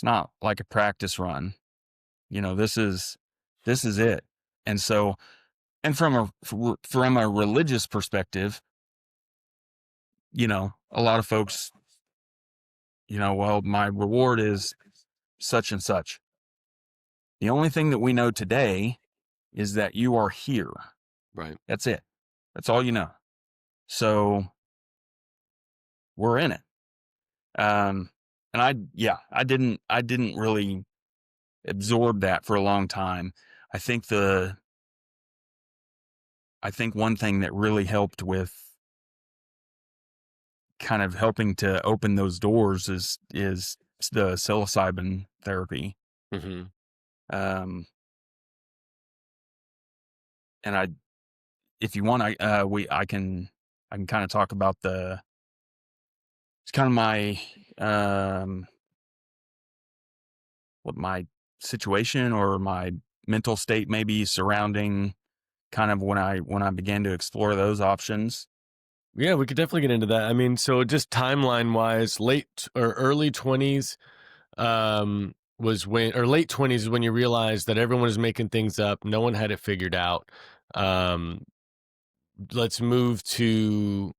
not like a practice run, this is it. And so, and from a religious perspective, a lot of folks, well, my reward is such and such. The only thing that we know today is that you are here. Right. That's it. That's all you know. So we're in it. And I didn't really absorb that for a long time. I think I think one thing that really helped with kind of helping to open those doors is the psilocybin therapy. Hmm. Um, and if you want, I can kind of talk about it's kind of my, um, what my situation or my mental state maybe surrounding kind of when I began to explore those options. Yeah, we could definitely get into that. I mean, so just timeline wise, late or early 20s was when, or late 20s is when you realized that everyone was making things up. No one had it figured out. Um, let's move to,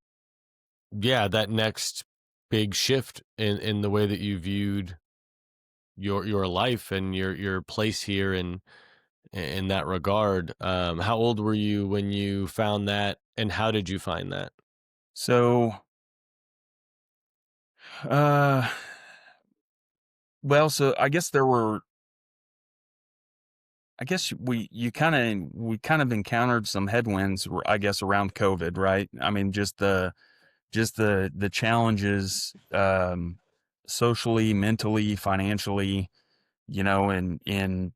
yeah, that next big shift in the way that you viewed your life and your place here in that regard. How old were you when you found that, and how did you find that? So, uh, well, so I guess I guess we kind of encountered some headwinds, I guess, around COVID, right? I mean, just the challenges, socially, mentally, financially, in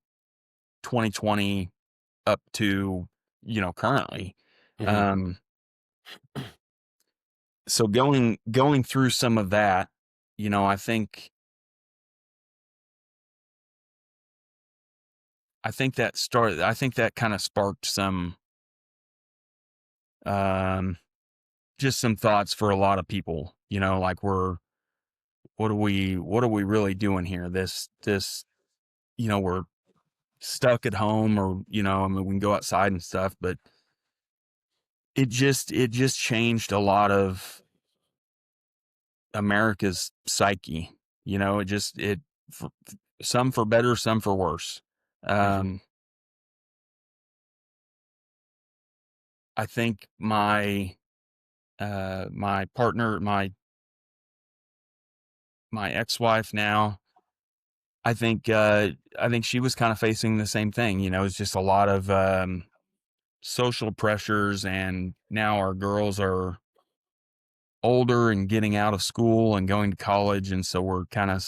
2020 up to, currently. Hmm. Um, so going through some of that, you know, I think that kind of sparked some, um, just some thoughts for a lot of people, like what are we really doing here? We're stuck at home or, I mean, we can go outside and stuff, but it just changed a lot of America's psyche. It just, for, some for better, some for worse. Hmm. Um, I think my partner, my ex-wife now, I think she was kind of facing the same thing. It's just a lot of, social pressures, and now our girls are older and getting out of school and going to college, and so we're kind of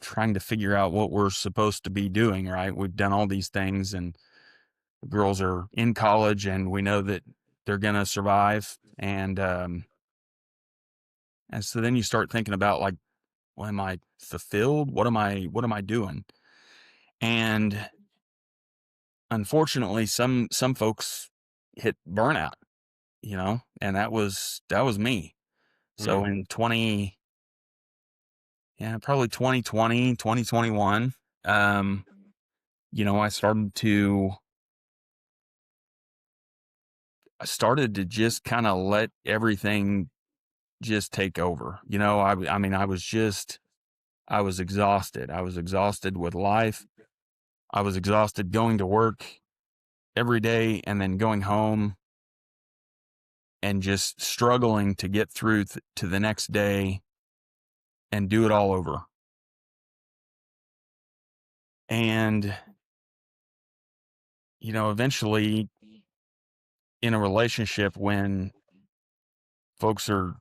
trying to figure out what we're supposed to be doing. Right, we've done all these things, and the girls are in college, and we know that they're gonna survive, and so then you start thinking about, like, well, am I fulfilled? What am I doing? And unfortunately, some folks hit burnout, and that was me. So Mm. in 20, yeah, probably 2020, 2021, um, I started to just kind of let everything just take over. I mean, I was exhausted. I was exhausted with life. I was exhausted going to work every day and then going home and just struggling to get through to the next day and do it all over. And, eventually in a relationship, when folks are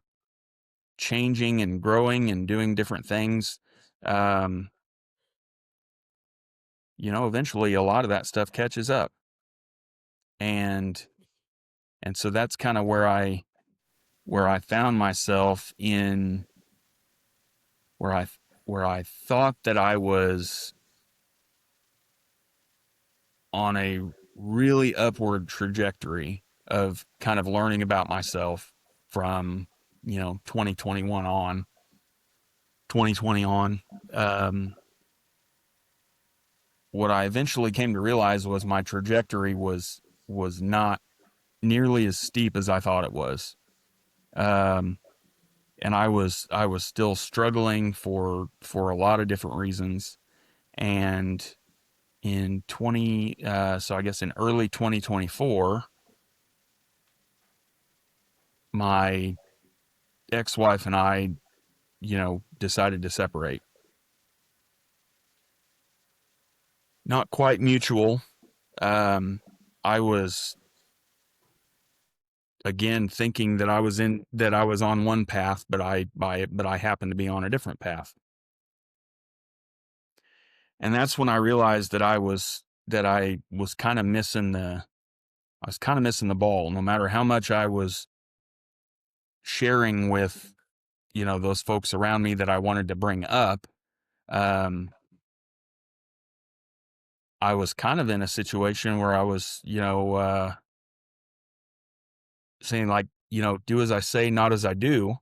changing and growing and doing different things, um, eventually a lot of that stuff catches up. And, and so that's kind of where I found myself in where where I thought that I was on a really upward trajectory of kind of learning about myself from, 2021 on, 2020 on. Um, what I eventually came to realize was my trajectory was not nearly as steep as I thought it was. Um, and I was still struggling for a lot of different reasons. And in 20, so I guess in early 2024, my ex-wife and I, decided to separate. Not quite mutual. I was again thinking that I was on one path, but I happened to be on a different path. And that's when I realized that I was kind of missing the ball. No matter how much I was sharing with, those folks around me that I wanted to bring up, um, I was kind of in a situation where I was, saying like, do as I say, not as I do,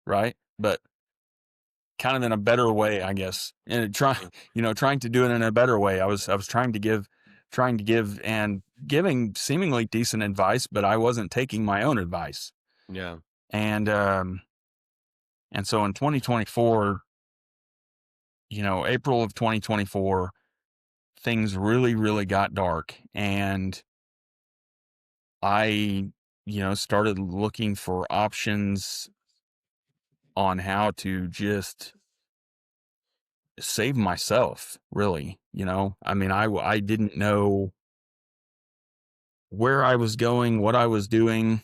right? But kind of in a better way, I guess. And trying to do it in a better way. I was trying to give and giving seemingly decent advice, but I wasn't taking my own advice. Yeah. And so in 2024, April of 2024, things really, really got dark, and I, started looking for options on how to just save myself, really. I mean, I didn't know where I was going, what I was doing,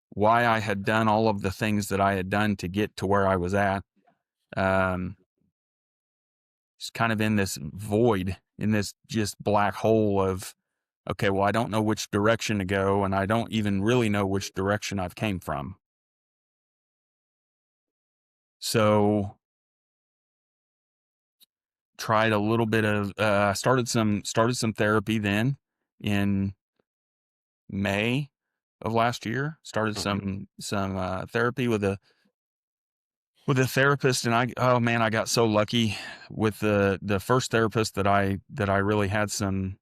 why I had done all of the things that I had done to get to where I was at. Um, just kind of in this void, in this just black hole of, okay, well, I don't know which direction to go, and I don't even really know which direction I've came from. So tried a little bit of started some therapy then in May of last year. Started some therapy with a therapist, and oh man, I got so lucky with the first therapist that I really had some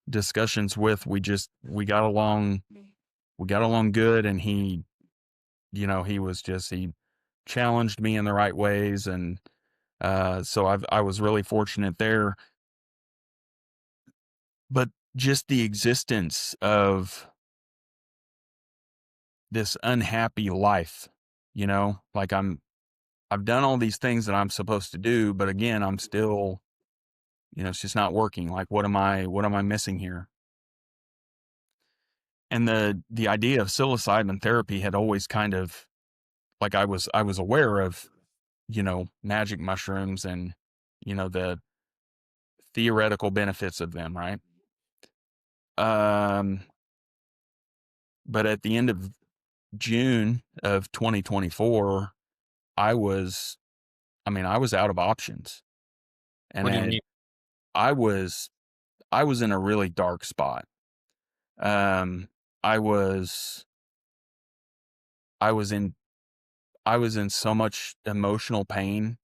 discussions with. We got along good, and he challenged me in the right ways, and so I was really fortunate there. But just the existence of this unhappy life, like I've done all these things that I'm supposed to do, but again, I'm still, it's just not working. Like, what am I missing here? And the idea of psilocybin therapy had always kind of, like, I was aware of, magic mushrooms and, the theoretical benefits of them, right? Um, but at the end of June of 2024, I was, I was out of options, and What do you mean? I was, I was in a really dark spot. Um, I was, I was in, I was in so much emotional pain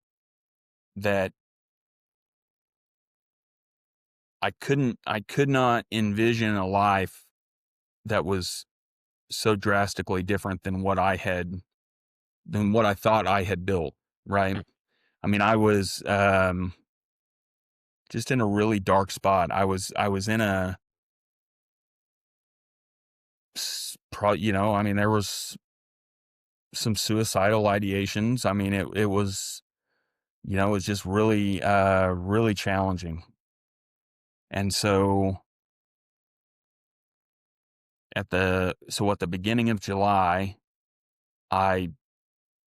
that I could not envision a life that was so drastically different than what I thought I had built. Right. I was, just in a really dark spot. I was in there was some suicidal ideations. It was, it was just really, really challenging. And so at the beginning of July, I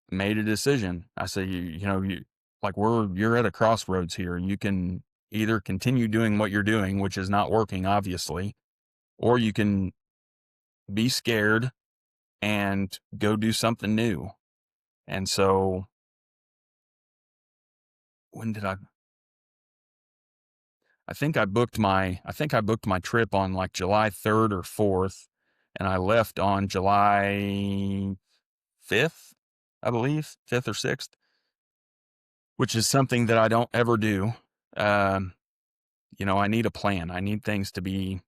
made a decision. I said, you're at a crossroads here. You can either continue doing what you're doing, which is not working, obviously, or you can be scared and go do something new. And so when did I think I booked my trip on like July 3rd or 4th, and I left on July 5th, I believe, 5th or 6th, which is something that I don't ever do. Um, I need a plan. I need things to be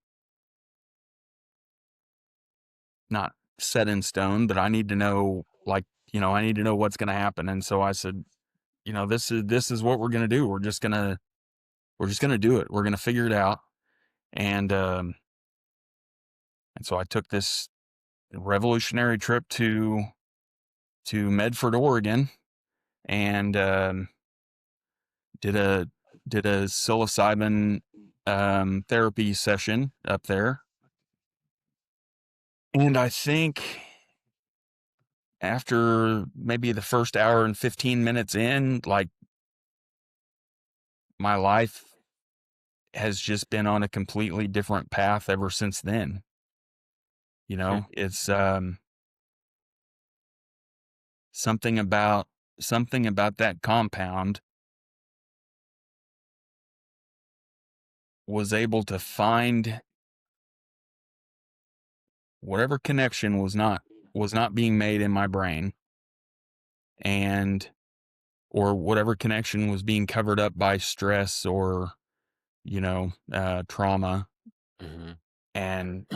not set in stone, but I need to know, like, I need to know what's going to happen. And so I said, this is what we're going to do. We're just going to do it. We're going to figure it out. And and so I took this revolutionary trip to Medford, Oregon, and did a did a psilocybin therapy session up there. And I think after maybe the first hour and 15 minutes in, like, my life has just been on a completely different path ever since then. You Hmm. know, it's something about something about that compound was able to find whatever connection was not being made in my brain, and or whatever connection was being covered up by stress or, trauma. Hmm. And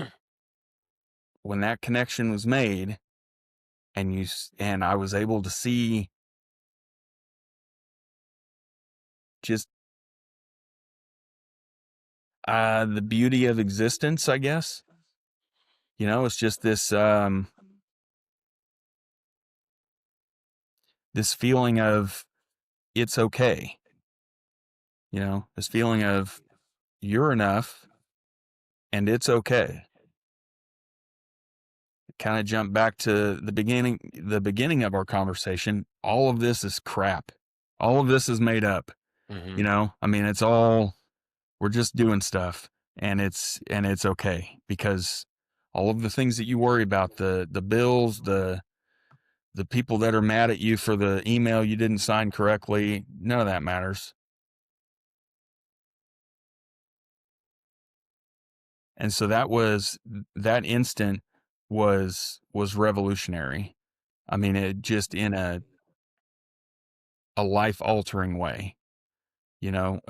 when that connection was made, and I was able to see just the beauty of existence, I guess. It's just this feeling of it's okay. This feeling of you're enough and it's okay. Kind of jump back to the beginning of our conversation. All of this is crap. All of this is made up. Hmm. I mean, it's all, we're just doing stuff, and it's okay, because all of the things that you worry about, the bills, the people that are mad at you for the email you didn't sign correctly, none of that matters. And so that instant was revolutionary. I mean, it just in a life altering way. You know,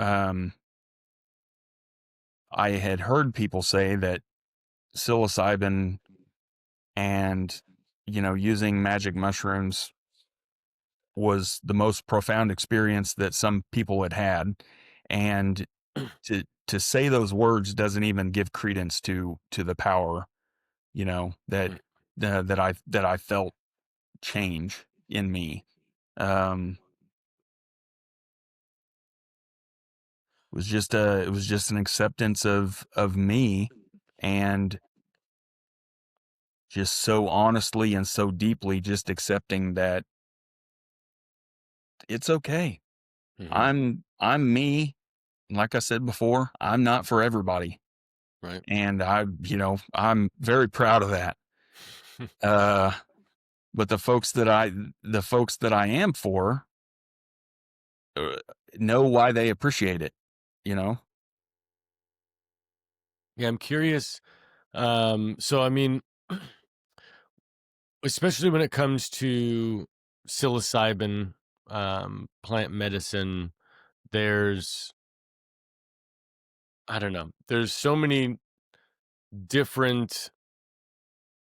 I had heard people say that psilocybin and, using magic mushrooms was the most profound experience that some people had had. And to say those words doesn't even give credence to the power, that that I felt change in me. Um, it was just an acceptance of me, and just so honestly and so deeply just accepting that it's okay. Hmm. I'm me. Like I said before, I'm not for everybody. Right. And I'm very proud of that. Uh, but the folks that I am for, uh, know why they appreciate it, you know? Yeah, I'm curious. So I mean, especially when it comes to psilocybin, plant medicine, there's, I don't know, there's so many different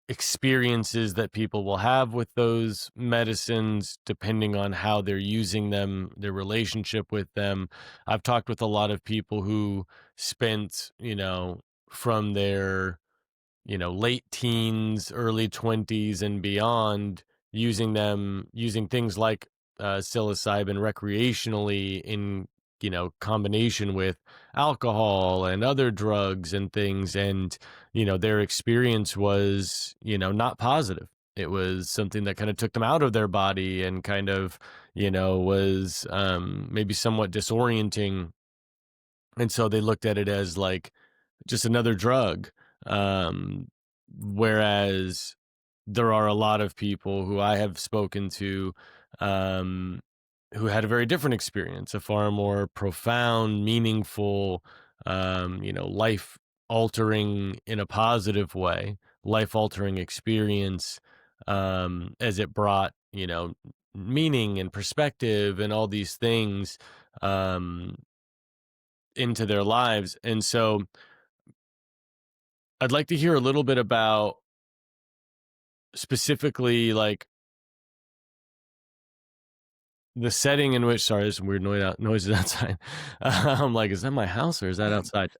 experiences that people will have with those medicines depending on how they're using them, their relationship with them. I've talked with a lot of people who spent, from their, late teens, early 20s and beyond, using things like psilocybin recreationally in, combination with alcohol and other drugs and things. And, their experience was, not positive. It was something that kind of took them out of their body and kind of, was maybe somewhat disorienting. And so they looked at it as like just another drug. Um, Whereas there are a lot of people who I have spoken to, um, who had a very different experience, a far more profound, meaningful, life altering in a positive way, life altering experience, as it brought, meaning and perspective and all these things, um, into their lives. And so I'd like to hear a little bit about specifically like the setting in which, sorry, there's some weird noises outside. I'm like, is that my house or is that outside?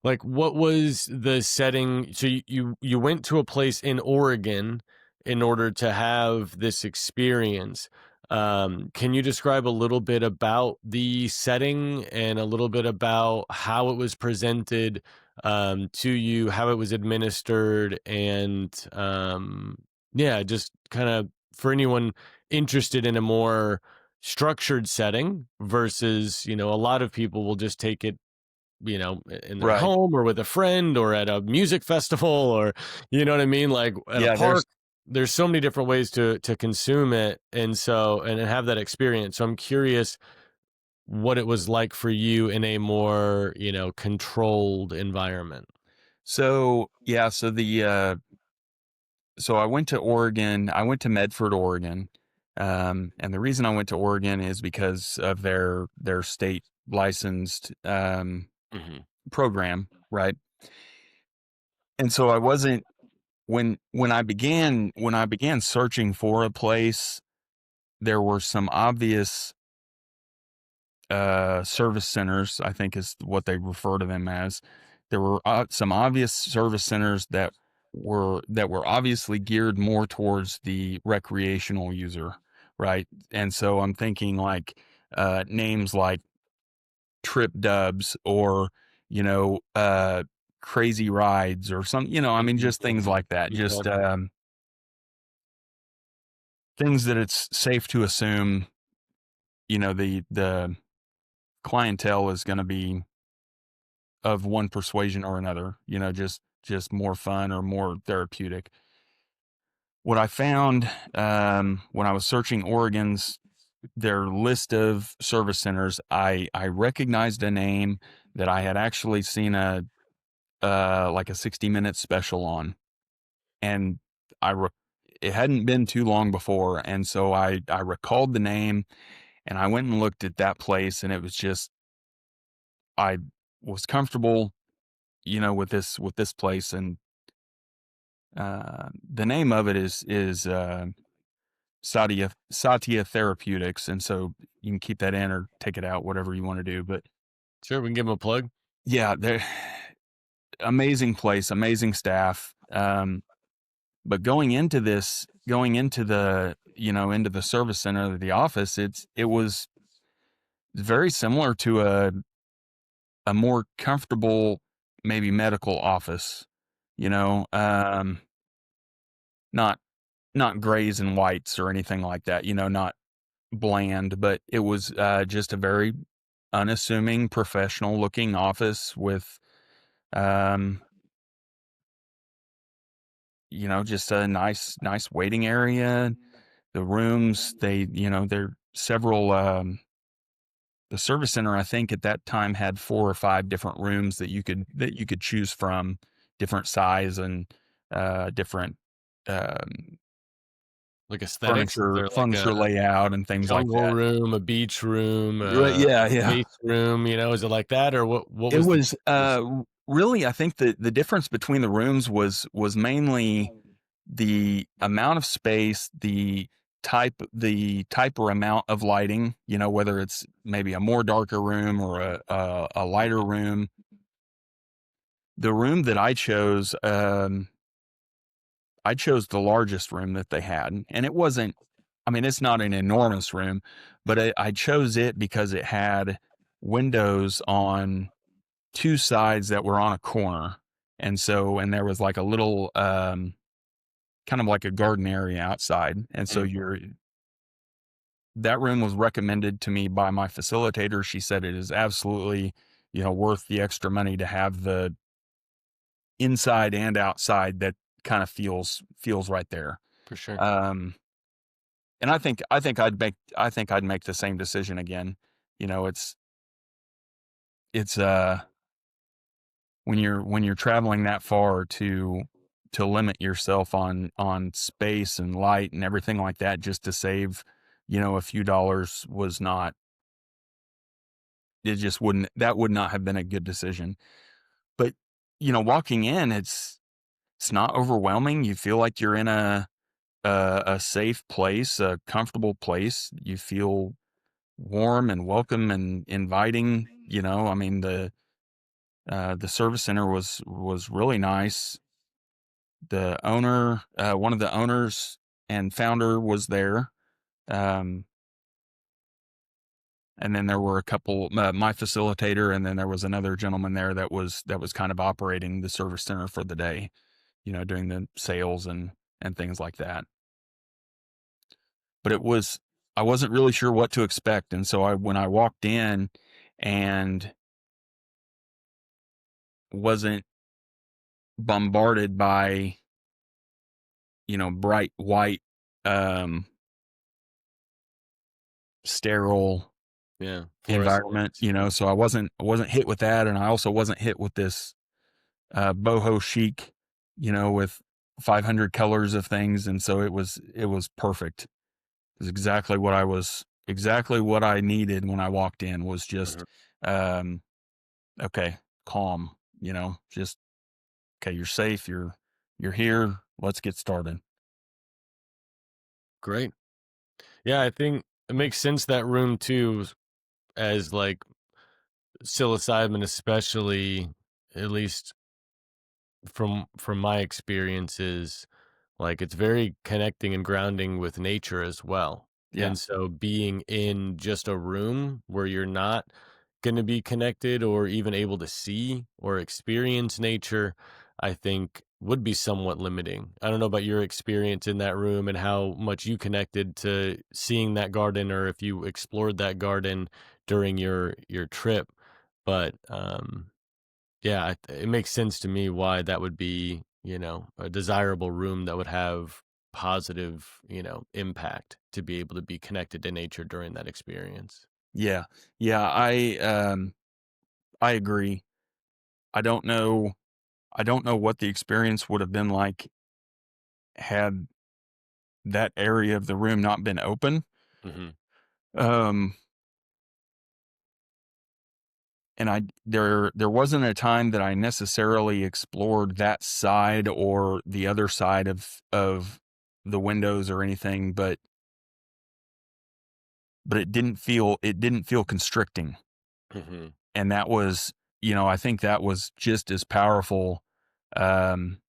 Like, what was the setting? So you went to a place in Oregon in order to have this experience. Can you describe a little bit about the setting and a little bit about how it was presented to you, how it was administered, and yeah, just kind of for anyone interested in a more structured setting versus, a lot of people will just take it, in their Right. home or with a friend or at a music festival or, you know what I mean? Like at a Yeah, park. There's so many different ways to consume it. And have that experience. So I'm curious what it was like for you in a more, controlled environment. so yeah, so I went to Oregon. I went to Medford, Oregon. And the reason I went to Oregon is because of their state licensed Hmm. program, right? And so I wasn't when I began searching for a place, there were some obvious service centers, I think is what they refer to them as. There were some obvious service centers that were obviously geared more towards the recreational user, right? And so I'm thinking like names like Trip Dubs or you know Crazy Rides or some, I mean, just things like that. Just Okay. things that it's safe to assume, the clientele is going to be of one persuasion or another, just more fun or more therapeutic. What I found when I was searching Oregon's their list of service centers, I recognized a name that I had actually seen a like a 60-minute special on, and I re- it hadn't been too long before, and so I recalled the name, and I went and looked at that place, and it was just I was comfortable, with this place, and the name of it is Satya Therapeutics, and so you can keep that in or take it out, whatever you want to do. But Sure, we can give them a plug. yeah, they're amazing place, amazing staff. But going into the service center, the office, it was very similar to a more comfortable, maybe medical office, not not grays and whites or anything like that, not bland, but it was just a very unassuming, professional looking office with, um, just a nice waiting area. The rooms, there several, the service center, I think at that time had 4 or 5 different rooms that you could choose from, different size and, different, um, Like aesthetics? Is furniture there like a furniture layout and things like jungle that. room, a beach room, Right, yeah, a yeah. space room? Is it like that, or what It was the was, difference? really, I think the difference between the rooms was mainly the amount of space, the type or amount of lighting, whether it's maybe a more darker room or a lighter room. The room that I chose the largest room that they had, and it wasn't, I mean, it's not an enormous room, but I chose it because it had windows on 2 sides that were on a corner. And there was like a little, kind of like a garden area outside. And so Mm, that room was recommended to me by my facilitator. She said it is absolutely, worth the extra money to have the inside and outside that kind of feels right there. for sure. Um, and I think I'd make the same decision again. It's when you're traveling that far to limit yourself on space and light and everything like that just to save, a few dollars was not, it just wouldn't that would not have been a good decision. But, walking in, it's not overwhelming. You feel like you're in a safe place, a comfortable place. You feel warm and welcome and inviting. I mean, The service center was really nice. The owner, one of the owners and founder was there. Um, and then there were a couple, my facilitator, and then there was another gentleman there that was kind of operating the service center for the day, doing the sales and things like that. But I wasn't really sure what to expect, and so when I walked in and wasn't bombarded by, bright white, um, sterile Yeah, fluorescent environment, lights. so I wasn't hit with that, and I also wasn't hit with this boho chic, with 500 colors of things, and so it was perfect. It was exactly what I needed when I walked in was just, Mhm. um, okay, calm, just okay, you're safe, you're here, let's get started. Great. Yeah, I think it makes sense that room too, as like psilocybin, especially, at least from my experiences, like it's very connecting and grounding with nature as well. Yeah, And so being in just a room where you're not going to be connected or even able to see or experience nature, I think would be somewhat limiting. I don't know about your experience in that room and how much you connected to seeing that garden, or if you explored that garden during your trip, but yeah, it makes sense to me why that would be, a desirable room that would have positive, impact to be able to be connected to nature during that experience. yeah, yeah. I agree. I don't know. I don't know what the experience would have been like had that area of the room not been open. Hmm. Um, and there wasn't a time that I necessarily explored that side or the other side of the windows or anything, but it didn't feel constricting. Hmm. And that was, I think that was just as powerful, um,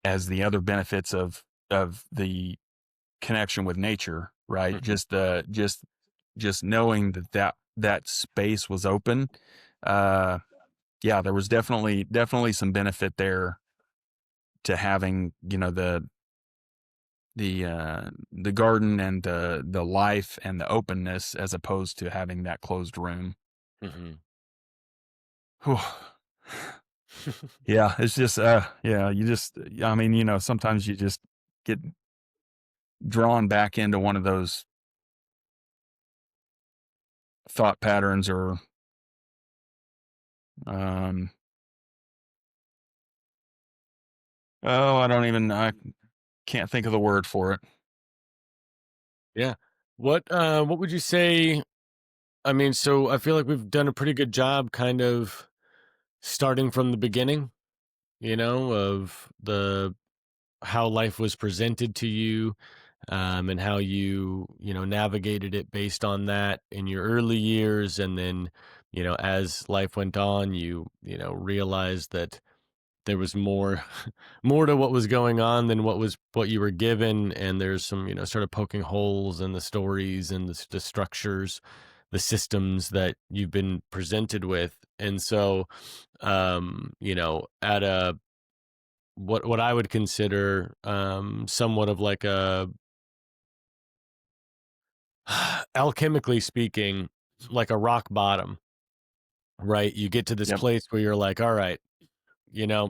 as the other benefits of the connection with nature, right? Hmm. Just knowing that space was open. Uh, yeah, there was definitely some benefit there to having, the garden and the life and the openness as opposed to having that closed room. Hmm. Whew. Yeah, it's just, yeah, I mean, sometimes you just get drawn back into one of those thought patterns or, um, oh, I can't think of the word for it. Yeah. What would you say? I mean, so I feel like we've done a pretty good job kind of starting from the beginning, of the how life was presented to you, and how you navigated it based on that in your early years, and then as life went on, you realized that there was more more to what was going on than what you were given, and there's some sort of poking holes in the stories and the structures, the systems that you've been presented with. And so at a what I would consider somewhat of like a alchemically speaking, like a rock bottom, right? You get to this Yep, place where you're like, all right,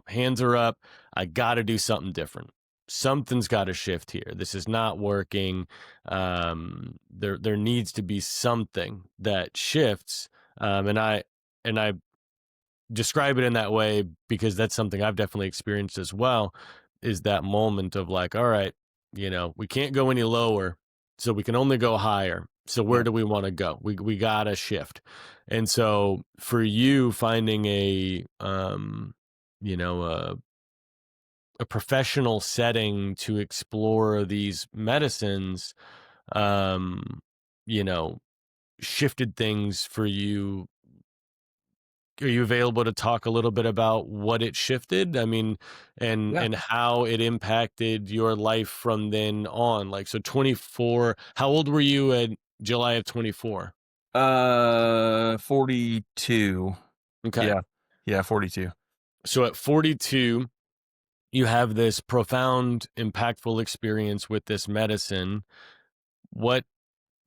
hands are up. I got to do something different. Something's got to shift here. This is not working. There needs to be something that shifts. And I describe it in that way because that's something I've definitely experienced as well, is that moment of like, all right, we can't go any lower, so we can only go higher. So where yep, do we want to go? We got to shift. And so for you finding you know, a, a professional setting to explore these medicines, um, you know, shifted things for you are you available to talk a little bit about what it shifted? I mean, Yeah. and how it impacted your life from then on? Like, so 24, how old were you in July of 24? 42. Okay. Yeah. Yeah, 42. So at 42, you have this profound, impactful experience with this medicine. What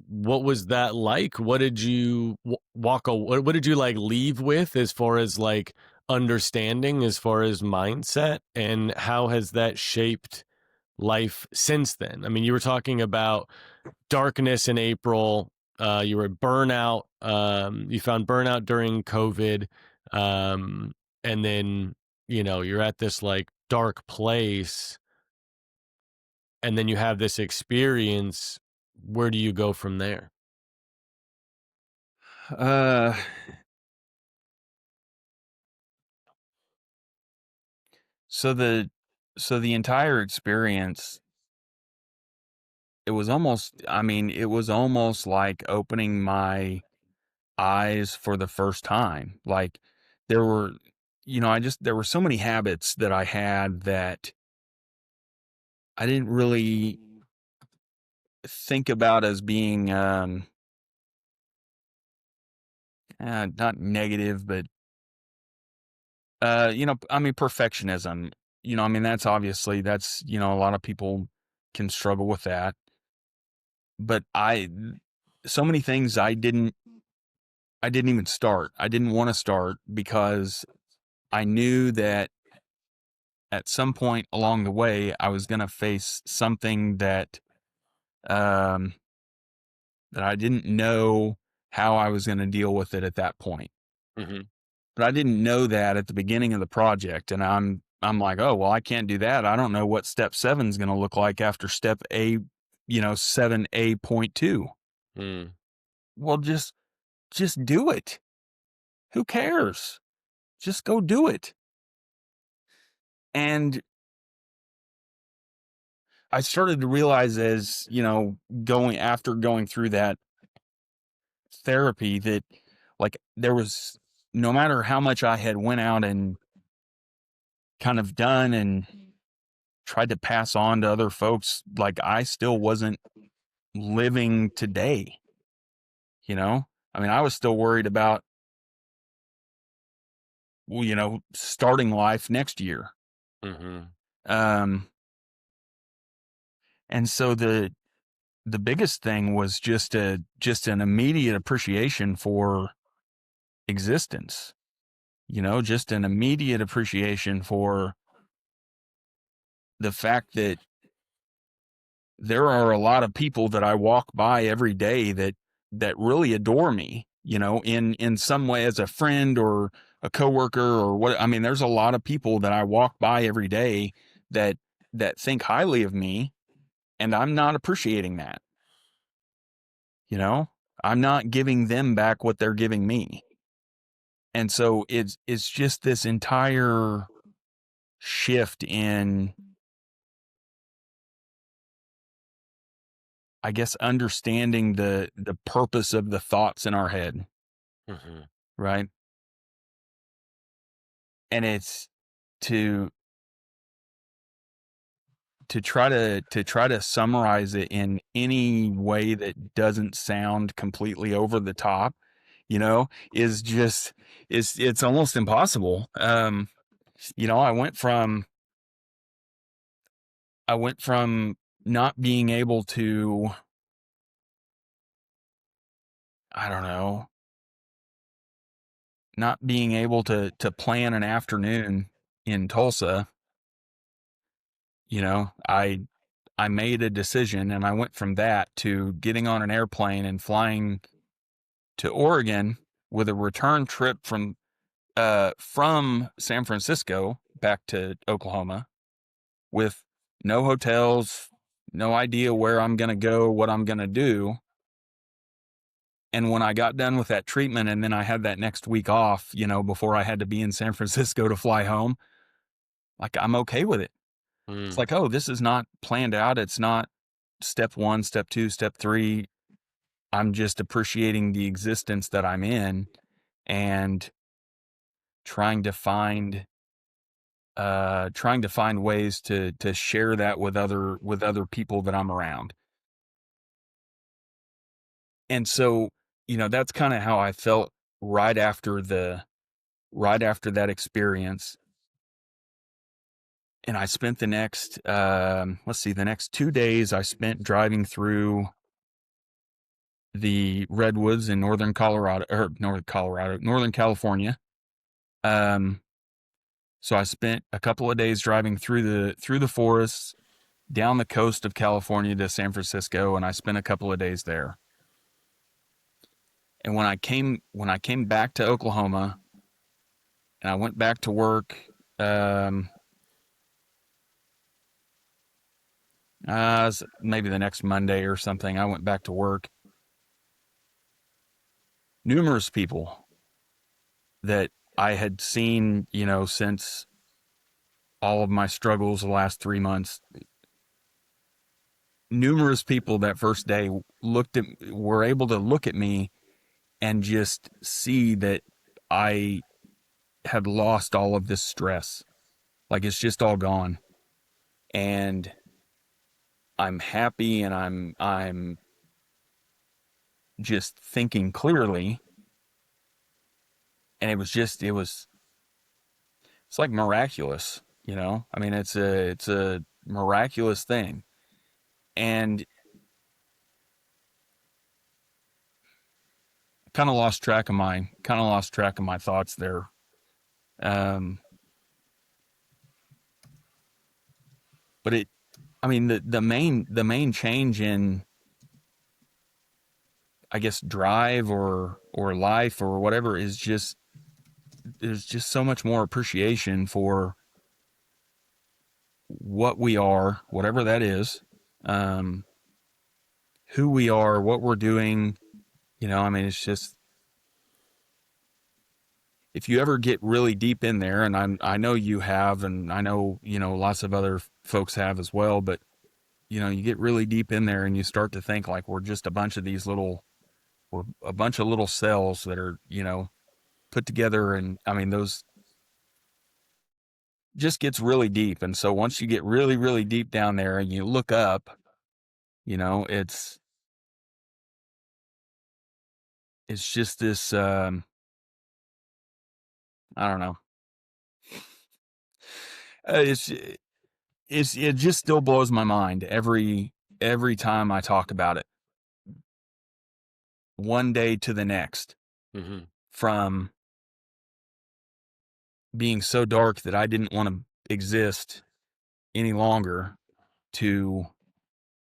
what was that like? What did you what did you like leave with as far as like understanding, as far as mindset, and how has that shaped life since then? I mean, you were talking about darkness in April. You were burnout. You found burnout during COVID, um, and then you're at this like dark place, and then you have this experience. Where do you go from there? Uh, so the so the entire experience, it was almost, I mean, it was almost like opening my eyes for the first time. Like there were, there were so many habits that I had that I didn't really think about as being, not negative, but, I mean, perfectionism, I mean, that's obviously, that's, a lot of people can struggle with that. But so many things I didn't even start. I didn't want to start because I knew that at some point along the way, I was going to face something um, that I didn't know how I was going to deal with it at that point. Hmm. But I didn't know that at the beginning of the project. And I'm like, oh, well, I can't do that. I don't know what step 7 is going to look like after step 7A.2. Mm. Well, just do it. Who cares? Just go do it. And I started to realize as, going through that therapy that like there was, no matter how much I had went out and kind of done and tried to pass on to other folks, like I still wasn't living today, you know? I mean, I was still worried about, well, starting life next year. Mhm. Um, and so the biggest thing was just an immediate appreciation for existence, just an immediate appreciation for the fact that there are a lot of people that I walk by every day that really adore me, in some way as a friend or a coworker or what. I mean, there's a lot of people that I walk by every day that think highly of me, and I'm not appreciating that, you know? I'm not giving them back what they're giving me. And so it's just this entire shift in, I guess, understanding the purpose of the thoughts in our head, Mhm. right? And it's to try to summarize it in any way that doesn't sound completely over the top, is just, it's almost impossible. I went from not being able to, I don't know, not being able to plan an afternoon in Tulsa. I made a decision and I went from that to getting on an airplane and flying to Oregon with a return trip from San Francisco back to Oklahoma with no hotels, no idea where I'm going to go, what I'm going to do. And when I got done with that treatment and then I had that next week off, before I had to be in San Francisco to fly home, like I'm okay with it. It's Mm. like, oh, this is not planned out. It's not step 1, step 2, step 3. I'm just appreciating the existence that I'm in. And trying to find ways to share that with other people that I'm around. And so, that's kind of how I felt right after that experience. And I spent the next, the next 2 days I spent driving through the redwoods in northern California. So I spent a couple of days driving through the forests down the coast of California to San Francisco, and I spent a couple of days there. And when I came back to Oklahoma and I went back to work, maybe the next Monday or something, I went back to work. Numerous people that I had seen, since all of my struggles the last 3 months, numerous people that first day were able to look at me and just see that I had lost all of this stress. Like, it's just all gone. And I'm happy, and I'm just thinking clearly. And it's like miraculous, I mean, it's a miraculous thing. And kind of lost track of my thoughts there. Um, but the main change in, I guess, drive or life or whatever is just, there's just so much more appreciation for what we are, whatever that is, who we are, what we're doing. I mean, it's just, if you ever get really deep in there, and I know you have, and I know, lots of other folks have as well, but, you get really deep in there and you start to think like we're just a bunch of little cells that are, put together. And I mean, those just gets really deep. And so once you get really, really deep down there and you look up, it's just this, I don't know. It's it just still blows my mind every time I talk about it. One day to the next, Mm-hmm. from being so dark that I didn't want to exist any longer, to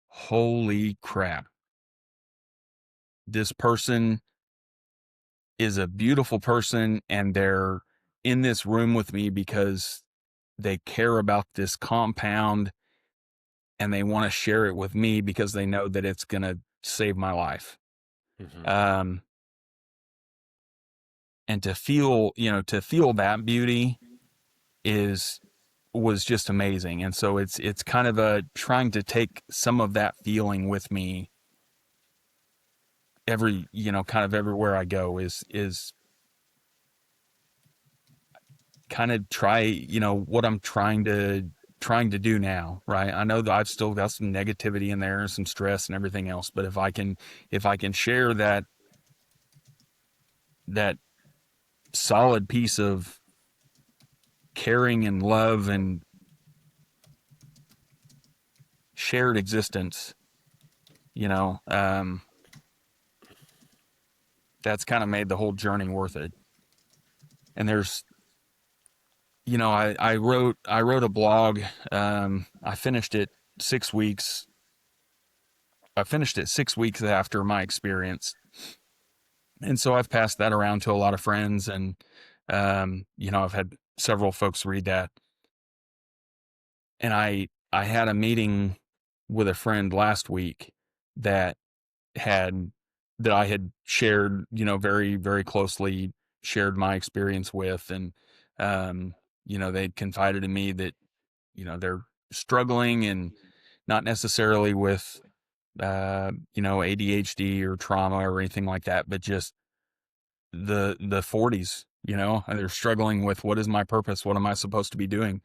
holy crap, this person is a beautiful person, and they're in this room with me because they care about this compound, and they want to share it with me because they know that it's going to save my life. Mm-hmm. And to feel that beauty was just amazing. And so it's kind of trying to take some of that feeling with me kind of everywhere I go, is kind of try, what I'm trying to do now, right? I know that I've still got some negativity in there and some stress and everything else, but if I can share that solid piece of caring and love and shared existence, that's kind of made the whole journey worth it. And there's, I wrote a blog. I finished it 6 weeks. I finished it 6 weeks after my experience. And so I've passed that around to a lot of friends, and, I've had several folks read that. And I had a meeting with a friend last week that I had shared, very, very closely shared my experience with. And, they'd confided in me that, they're struggling, and not necessarily with, ADHD or trauma or anything like that, but just the 40s, and they're struggling with, what is my purpose? What am I supposed to be doing?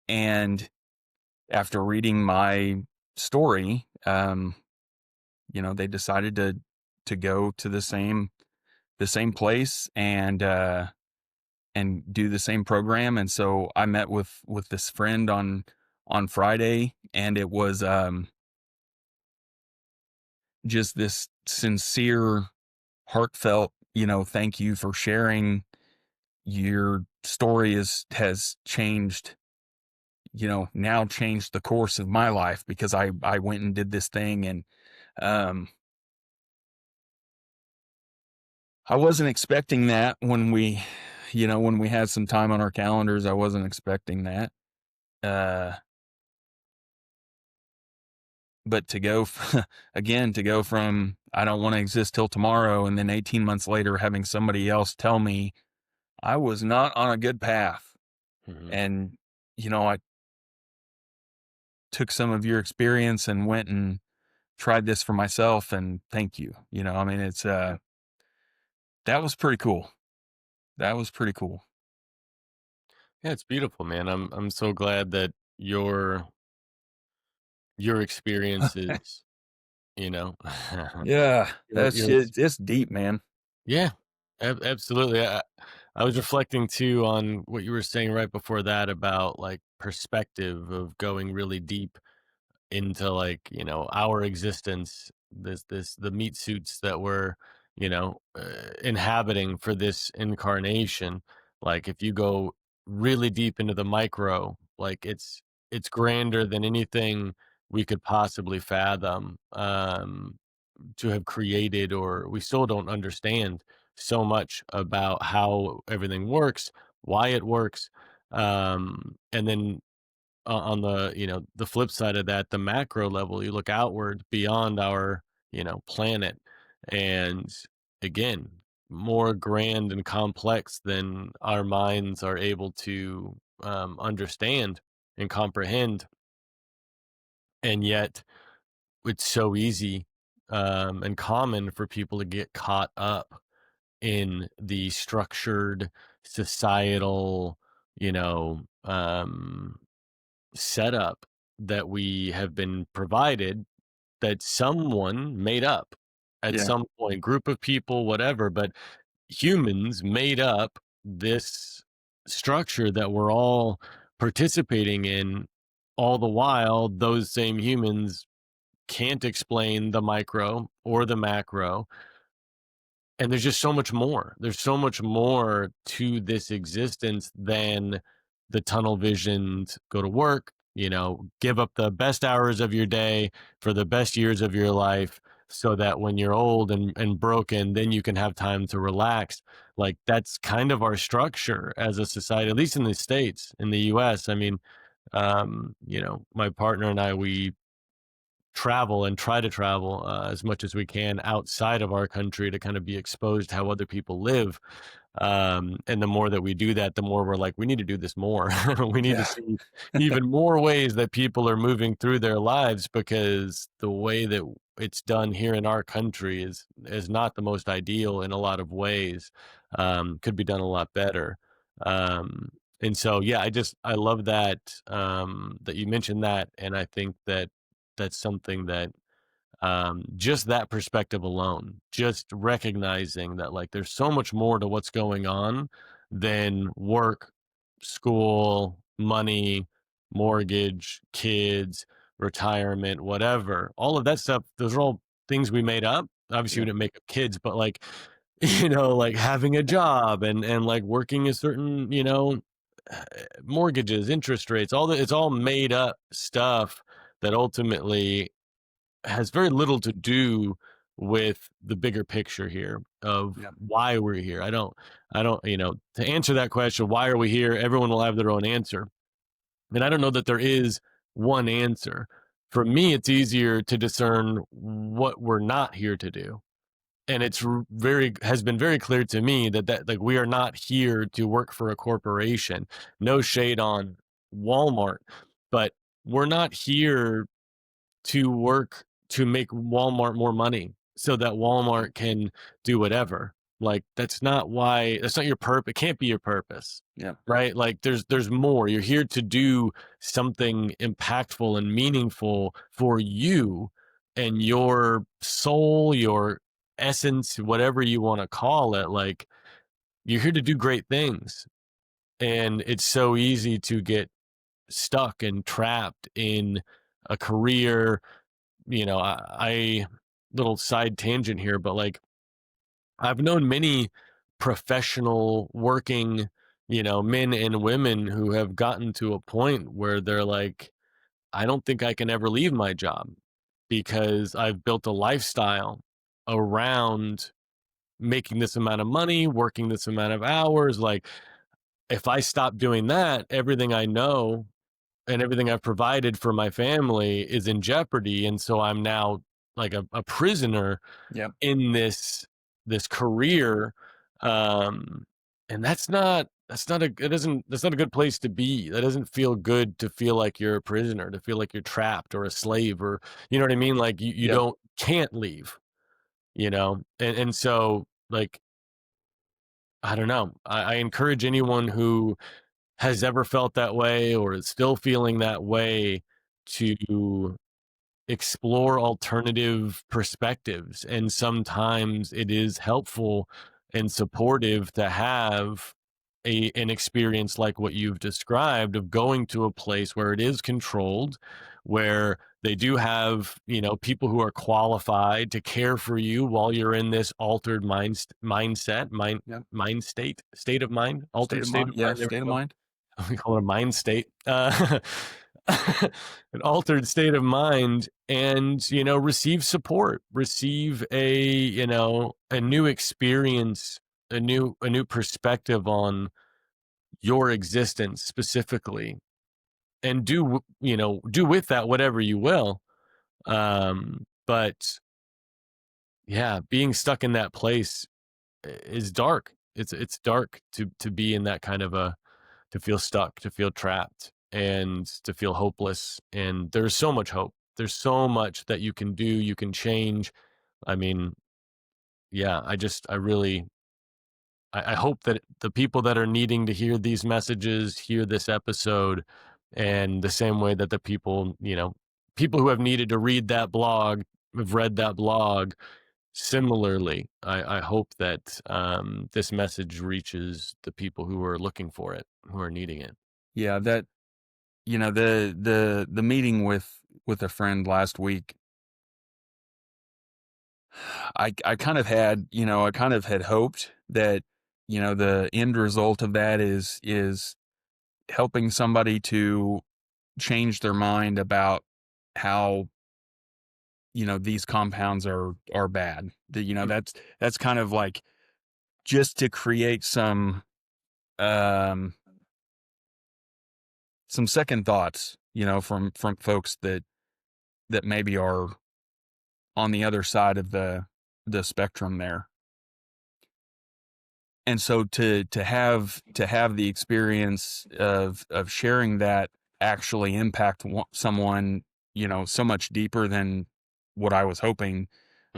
And after reading my story, they decided to go to the same place and do the same program. And so I met with this friend on Friday, and it was just this sincere, heartfelt, thank you for sharing. Your story has changed, now changed the course of my life, because I went and did this thing. And um I wasn't expecting that when we had some time on our calendars. I wasn't expecting that. Uh, but to go, again, to go from, I don't want to exist till tomorrow, and then 18 months later, having somebody else tell me I was not on a good path. Mhm. And, I took some of your experience and went and tried this for myself, and thank you. I mean, that was pretty cool. That was pretty cool. Yeah, it's beautiful, man. I'm so glad that your experiences, you know, Yeah, your it's deep, man. yeah, absolutely. I was reflecting too on what you were saying right before that about like perspective of going really deep into like our existence, the meat suits that we're inhabiting for this incarnation. Like if you go really deep into the micro, like it's grander than anything we could possibly fathom, to have created, or we still don't understand so much about how everything works, why it works. And then on the the flip side of that, the macro level, you look outward beyond our planet, and again, more grand and complex than our minds are able to understand and comprehend. And yet it's so easy and common for people to get caught up in the structured societal you know um setup that we have been provided, that someone made up at Yeah, some point, group of people, whatever, but humans made up this structure that we're all participating in. All the while, those same humans can't explain the micro or the macro, and there's just so much more. There's so much more to this existence than the tunnel visioned go to work, give up the best hours of your day for the best years of your life so that when you're old and broken, then you can have time to relax. Like that's kind of our structure as a society, at least in the States, in the US. I mean, my partner and I, we travel and try to travel as much as we can outside of our country to kind of be exposed to how other people live. And the more that we do that, the more we're like, we need to do this more. We need to yeah, see even more ways that people are moving through their lives, because the way that it's done here in our country is not the most ideal in a lot of ways. Could be done a lot better. And so, yeah, I love that, that you mentioned that. And I think that that's something that, just that perspective alone, just recognizing that like there's so much more to what's going on than work, school, money, mortgage, kids, retirement, whatever. All of that stuff, those are all things we made up. Obviously, we yeah, didn't make up kids, but like, like having a job and like working a certain, mortgages, interest rates, all that, it's all made up stuff that ultimately has very little to do with the bigger picture here of yeah, why we're here. I don't, to answer that question, why are we here? Everyone will have their own answer. And I don't know that there is one answer. For me, it's easier to discern what we're not here to do. And very has been very clear to me that like we are not here to work for a corporation. No shade on Walmart, but we're not here to work to make Walmart more money so that Walmart can do whatever. Like, that's not why, that's not your purpose. It can't be your purpose, Yeah. right? Like, there's more. You're here to do something impactful and meaningful for you and your soul, your essence, whatever you want to call it. Like, you're here to do great things. And it's so easy to get stuck and trapped in a career. I little side tangent here, but like, I've known many professional working, men and women who have gotten to a point where they're like, I don't think I can ever leave my job because I've built a lifestyle around making this amount of money, working this amount of hours. Like, if I stop doing that, everything I know and everything I've provided for my family is in jeopardy. And so I'm now like a prisoner Yep. in this career. um and that's not a good place to be. That doesn't feel good, to feel like you're a prisoner, to feel like you're trapped or a slave, or you know what I mean, like you Yep. don't can't leave, and so, like, I don't know, I encourage anyone who has ever felt that way or is still feeling that way to explore alternative perspectives. And sometimes it is helpful and supportive to have an experience like what you've described, of going to a place where it is controlled, where they do have, people who are qualified to care for you while you're in this altered mindset, Yep. state of mind, State altered of state mind. of Yeah. mind. There State of we go. mind. We call it a mind state. An altered state of mind, and receive support, receive a new experience, a new perspective on your existence specifically, and do with that whatever you will. But yeah, being stuck in that place is dark. It's dark to be in that kind of a, to feel stuck, to feel trapped, and to feel hopeless. And there's so much hope. There's so much that you can do, you can change. I mean, yeah, I really, I hope that the people that are needing to hear these messages hear this episode, and the same way that the people who have needed to read that blog have read that blog. Similarly, I hope that this message reaches the people who are looking for it, who are needing it. Yeah. That, the meeting with a friend last week, I kind of had, I kind of had hoped that, the end result of that is helping somebody to change their mind about how, these compounds are bad. That's kind of like, just to create um some second thoughts, from folks that maybe are on the other side of the spectrum there. And so to have the experience of sharing that actually impact someone, so much deeper than what I was hoping,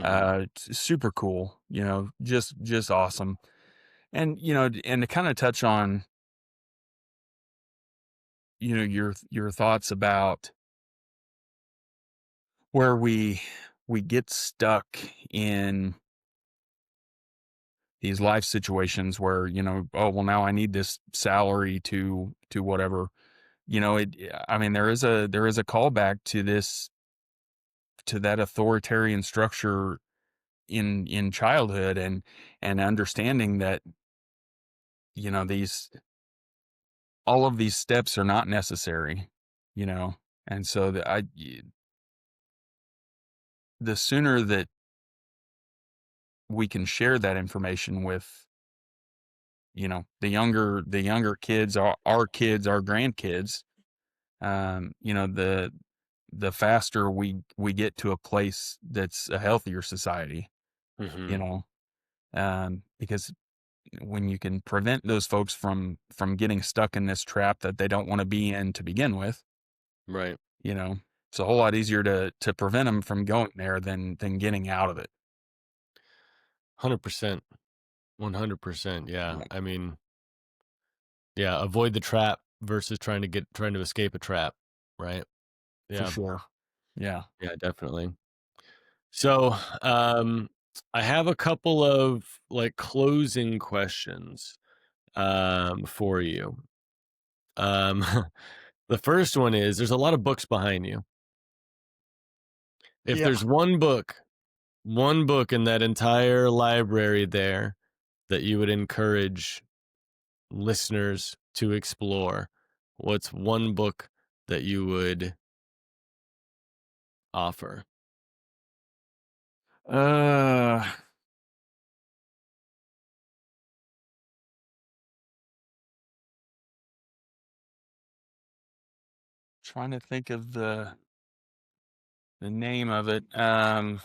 Hmm. it's super cool, just awesome. And and to kind of touch on, your thoughts about where we get stuck in these life situations where, oh, well, now I need this salary to whatever. I mean, there is a callback to this, to that authoritarian structure in childhood, and understanding that, these all of these steps are not necessary, you know. And so the sooner that we can share that information with, the younger kids, our kids, our grandkids, the faster we get to a place that's a healthier society, Hmm. because when you can prevent those folks from getting stuck in this trap that they don't want to be in to begin with, Right. it's a whole lot easier to prevent them from going there than getting out of it. 100%. 100%. Yeah. Yeah, I mean, yeah, avoid the trap versus trying to escape a trap, right? for Yeah. sure. Yeah. Yeah, definitely. So, I have a couple of like closing questions for you. Um the first one is, there's a lot of books behind you. If Yeah. there's one book in that entire library there that you would encourage listeners to explore, what's one book that you would offer? Uh, Trying to think of the name of it. I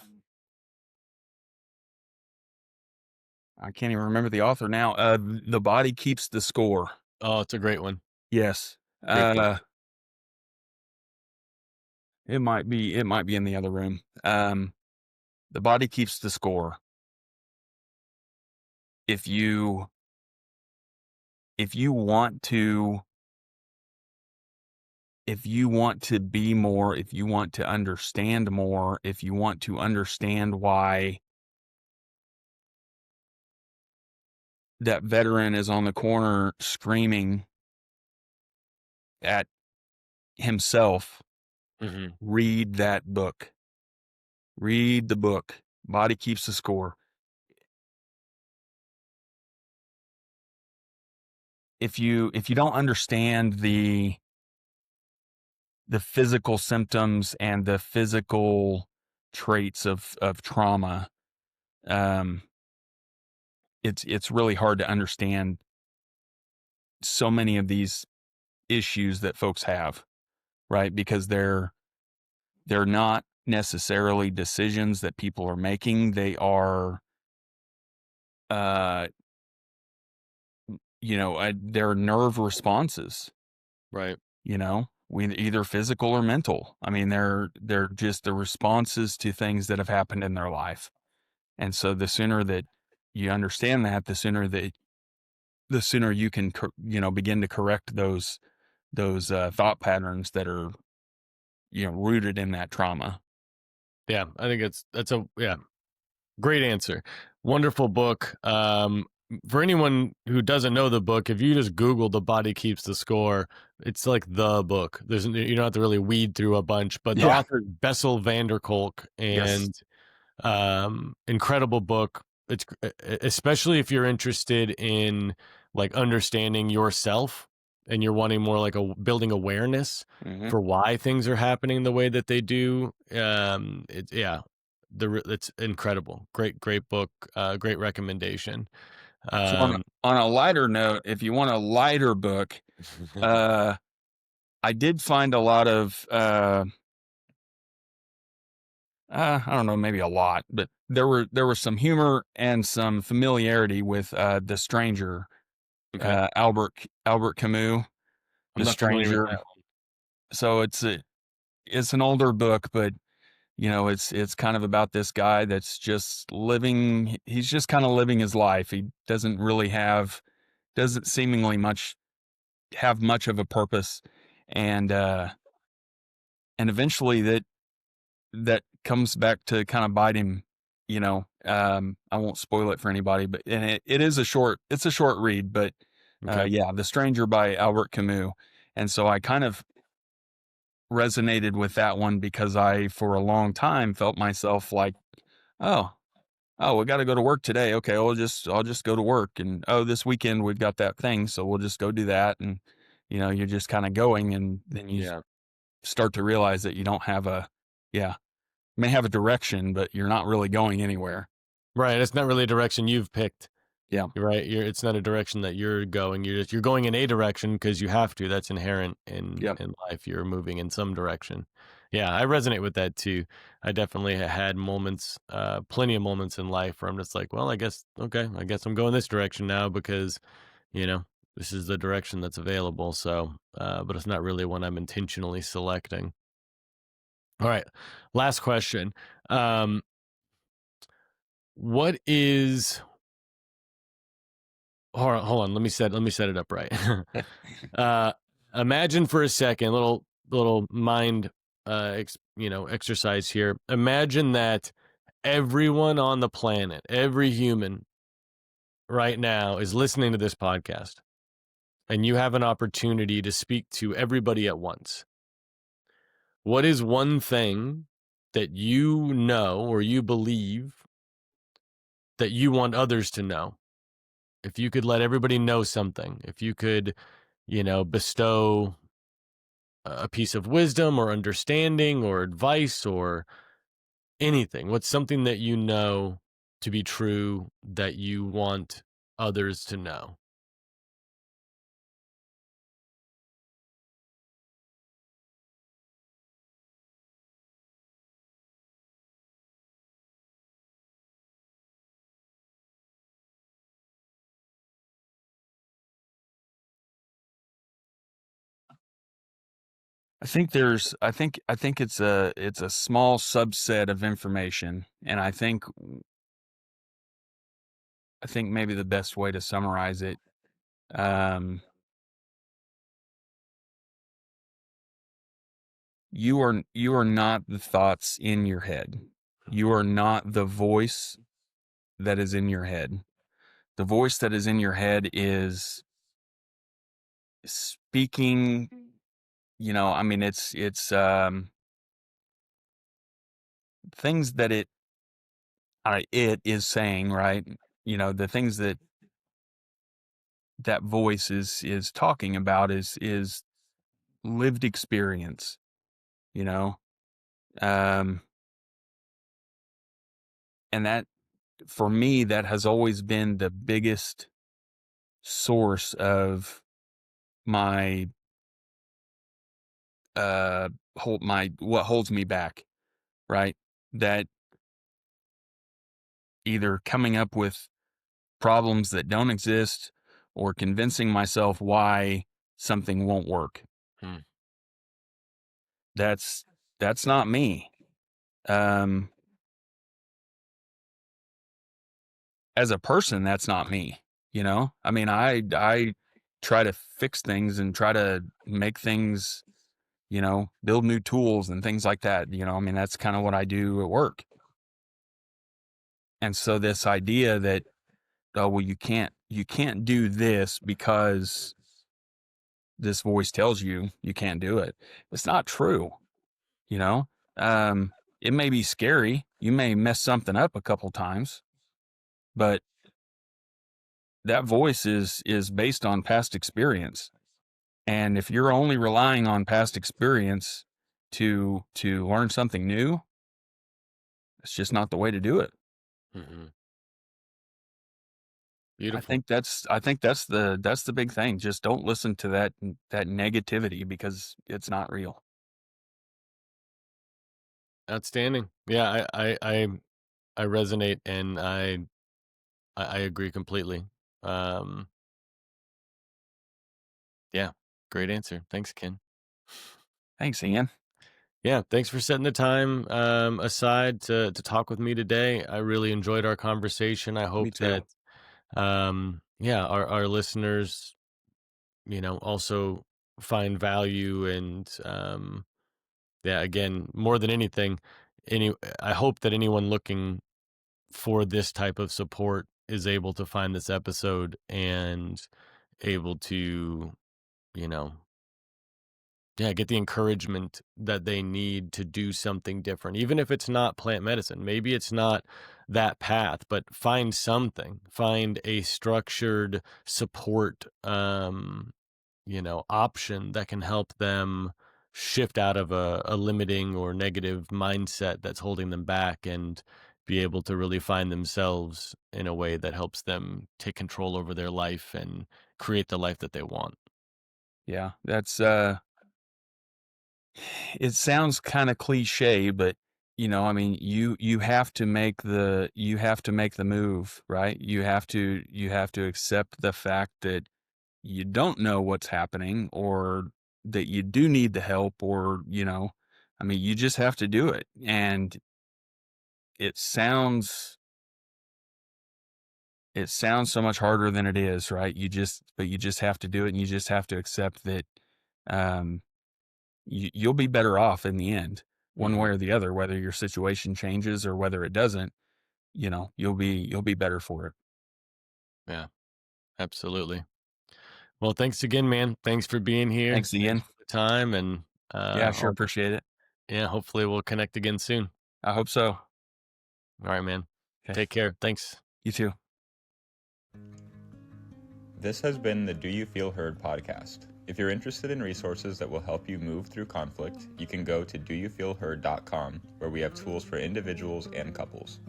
can't even remember the author now. The Body Keeps the Score. Oh, it's a great one. Yes. Great book. It might be in the other room. The Body Keeps the Score. If you if you want to if you want to be more, if you want to understand more, if you want to understand why that veteran is on the corner screaming at himself, Hmm. read that book. Read the book. Body Keeps the Score. If you don't understand the physical symptoms and the physical traits of trauma, um, it's really hard to understand so many of these issues that folks have, right? Because they're not necessarily decisions that people are making. They are, uh, they're nerve responses. Right. We either physical or mental. I mean, they're just the responses to things that have happened in their life. And so the sooner that you understand that, the sooner you can begin to correct those thought patterns that are rooted in that trauma. Yeah, I think that's a yeah, great answer. Wonderful book. For anyone who doesn't know the book, if you just Google "The Body Keeps the Score," it's like the book. You don't have to really weed through a bunch, but the Yeah. author Bessel van der Kolk, Yes. and incredible book. It's especially if you're interested in like understanding yourself, and you're wanting more like a building awareness Hmm. for why things are happening the way that they do. It's yeah, it's incredible. Great book. Great recommendation. So on Um, on a lighter note, if you want a lighter book, uh, I did find a lot of I don't know, maybe a lot, but there was some humor and some familiarity with The Stranger, okay, Albert Camus, I'm The not familiar with Stranger. that So it's an older book, but it's kind of about this guy that's just living. He's just kind of living his life. He doesn't seemingly have much of a purpose, and eventually that comes back to kind of bite him. I won't spoil it for anybody, but and it's a short read, but one. Okay, yeah, The Stranger by Albert Camus. And so I kind of resonated with that one because I, for a long time, felt myself like, oh, we got to go to work today. Okay, I'll just go to work, and oh, this weekend we've got that thing, so we'll just go do that. And you're just kind of going, and then you yeah, start to realize that you don't have yeah, may have a direction, but you're not really going anywhere. right. It's not really a direction you've picked. Yeah. You're right. It's not a direction that you're going. You're going in a direction because you have to. That's inherent Yep. in life. You're moving in some direction. Yeah, I resonate with that too. I definitely had moments, plenty of moments in life where I'm just like, well, I guess okay, I guess I'm going this direction now because you know this is the direction that's available. So, but it's not really one I'm intentionally selecting. All right, last question. Um, what is hold on. Let me set it up right. uh, Imagine for a second, little mind, exercise here. Imagine that everyone on the planet, every human right now is listening to this podcast, and you have an opportunity to speak to everybody at once. What is one thing that you know or you believe that you want others to know? If you could let everybody know something, if you could, bestow a piece of wisdom or understanding or advice or anything, what's something that you know to be true that you want others to know? I think it's a small subset of information, and I think maybe the best way to summarize it, um, you are not the thoughts in your head. You are not the voice that is in your head. The voice that is in your head is speaking. I mean, it's things that it is saying, right? The things that voice is talking about is lived experience, you know? Um, and that, for me, that has always been the biggest source of my, what holds me back, right? That either coming up with problems that don't exist or convincing myself why something won't work. Hmm. That's, that's not me. Um, as a person, that's not me. I mean, I try to fix things and try to make things, build new tools and things like that. I mean, that's kind of what I do at work. And so this idea that, oh, well, you can't do this because this voice tells you can't do it. It's not true. you know um it may be scary, you may mess something up a couple times, but that voice is based on past experience. And if you're only relying on past experience to learn something new, it's just not the way to do it. Hmm. I Beautiful. think that's the big thing. Just don't listen to that negativity, because it's not real. Outstanding. Yeah, I resonate, and I agree completely. Um, yeah, great answer. Thanks, Ken. Thanks, Ian. Yeah, thanks for setting the time aside to talk with me today. I really enjoyed our conversation. I Me hope that too. yeah, our listeners, also find value, and yeah, again, more than anything, any I hope that anyone looking for this type of support is able to find this episode and able to, you know, yeah, get the encouragement that they need to do something different. Even if it's not plant medicine, maybe it's not that path, but find something, find a structured support, option that can help them shift out of a limiting or negative mindset that's holding them back, and be able to really find themselves in a way that helps them take control over their life and create the life that they want. Yeah, that's it sounds kind of cliche, but I mean, you have to make the move, right? You have to accept the fact that you don't know what's happening, or that you do need the help, or I mean, you just have to do it. And it sounds it sounds so much harder than it is, right? But you just have to do it, and you just have to accept that, um, you'll be better off in the end, one Mhm. way or the other, whether your situation changes or whether it doesn't, you'll be better for it. Yeah, absolutely. Well, thanks again, man. Thanks for being here. Thanks, Thanks Ian. for the time, and Yeah, sure. I'll Appreciate it. yeah, hopefully we'll connect again soon. I hope so. All right, man. Okay. Take care. Thanks. You too. This has been the Do You Feel Heard podcast. If you're interested in resources that will help you move through conflict, you can go to doyoufeelheard.com, where we have tools for individuals and couples.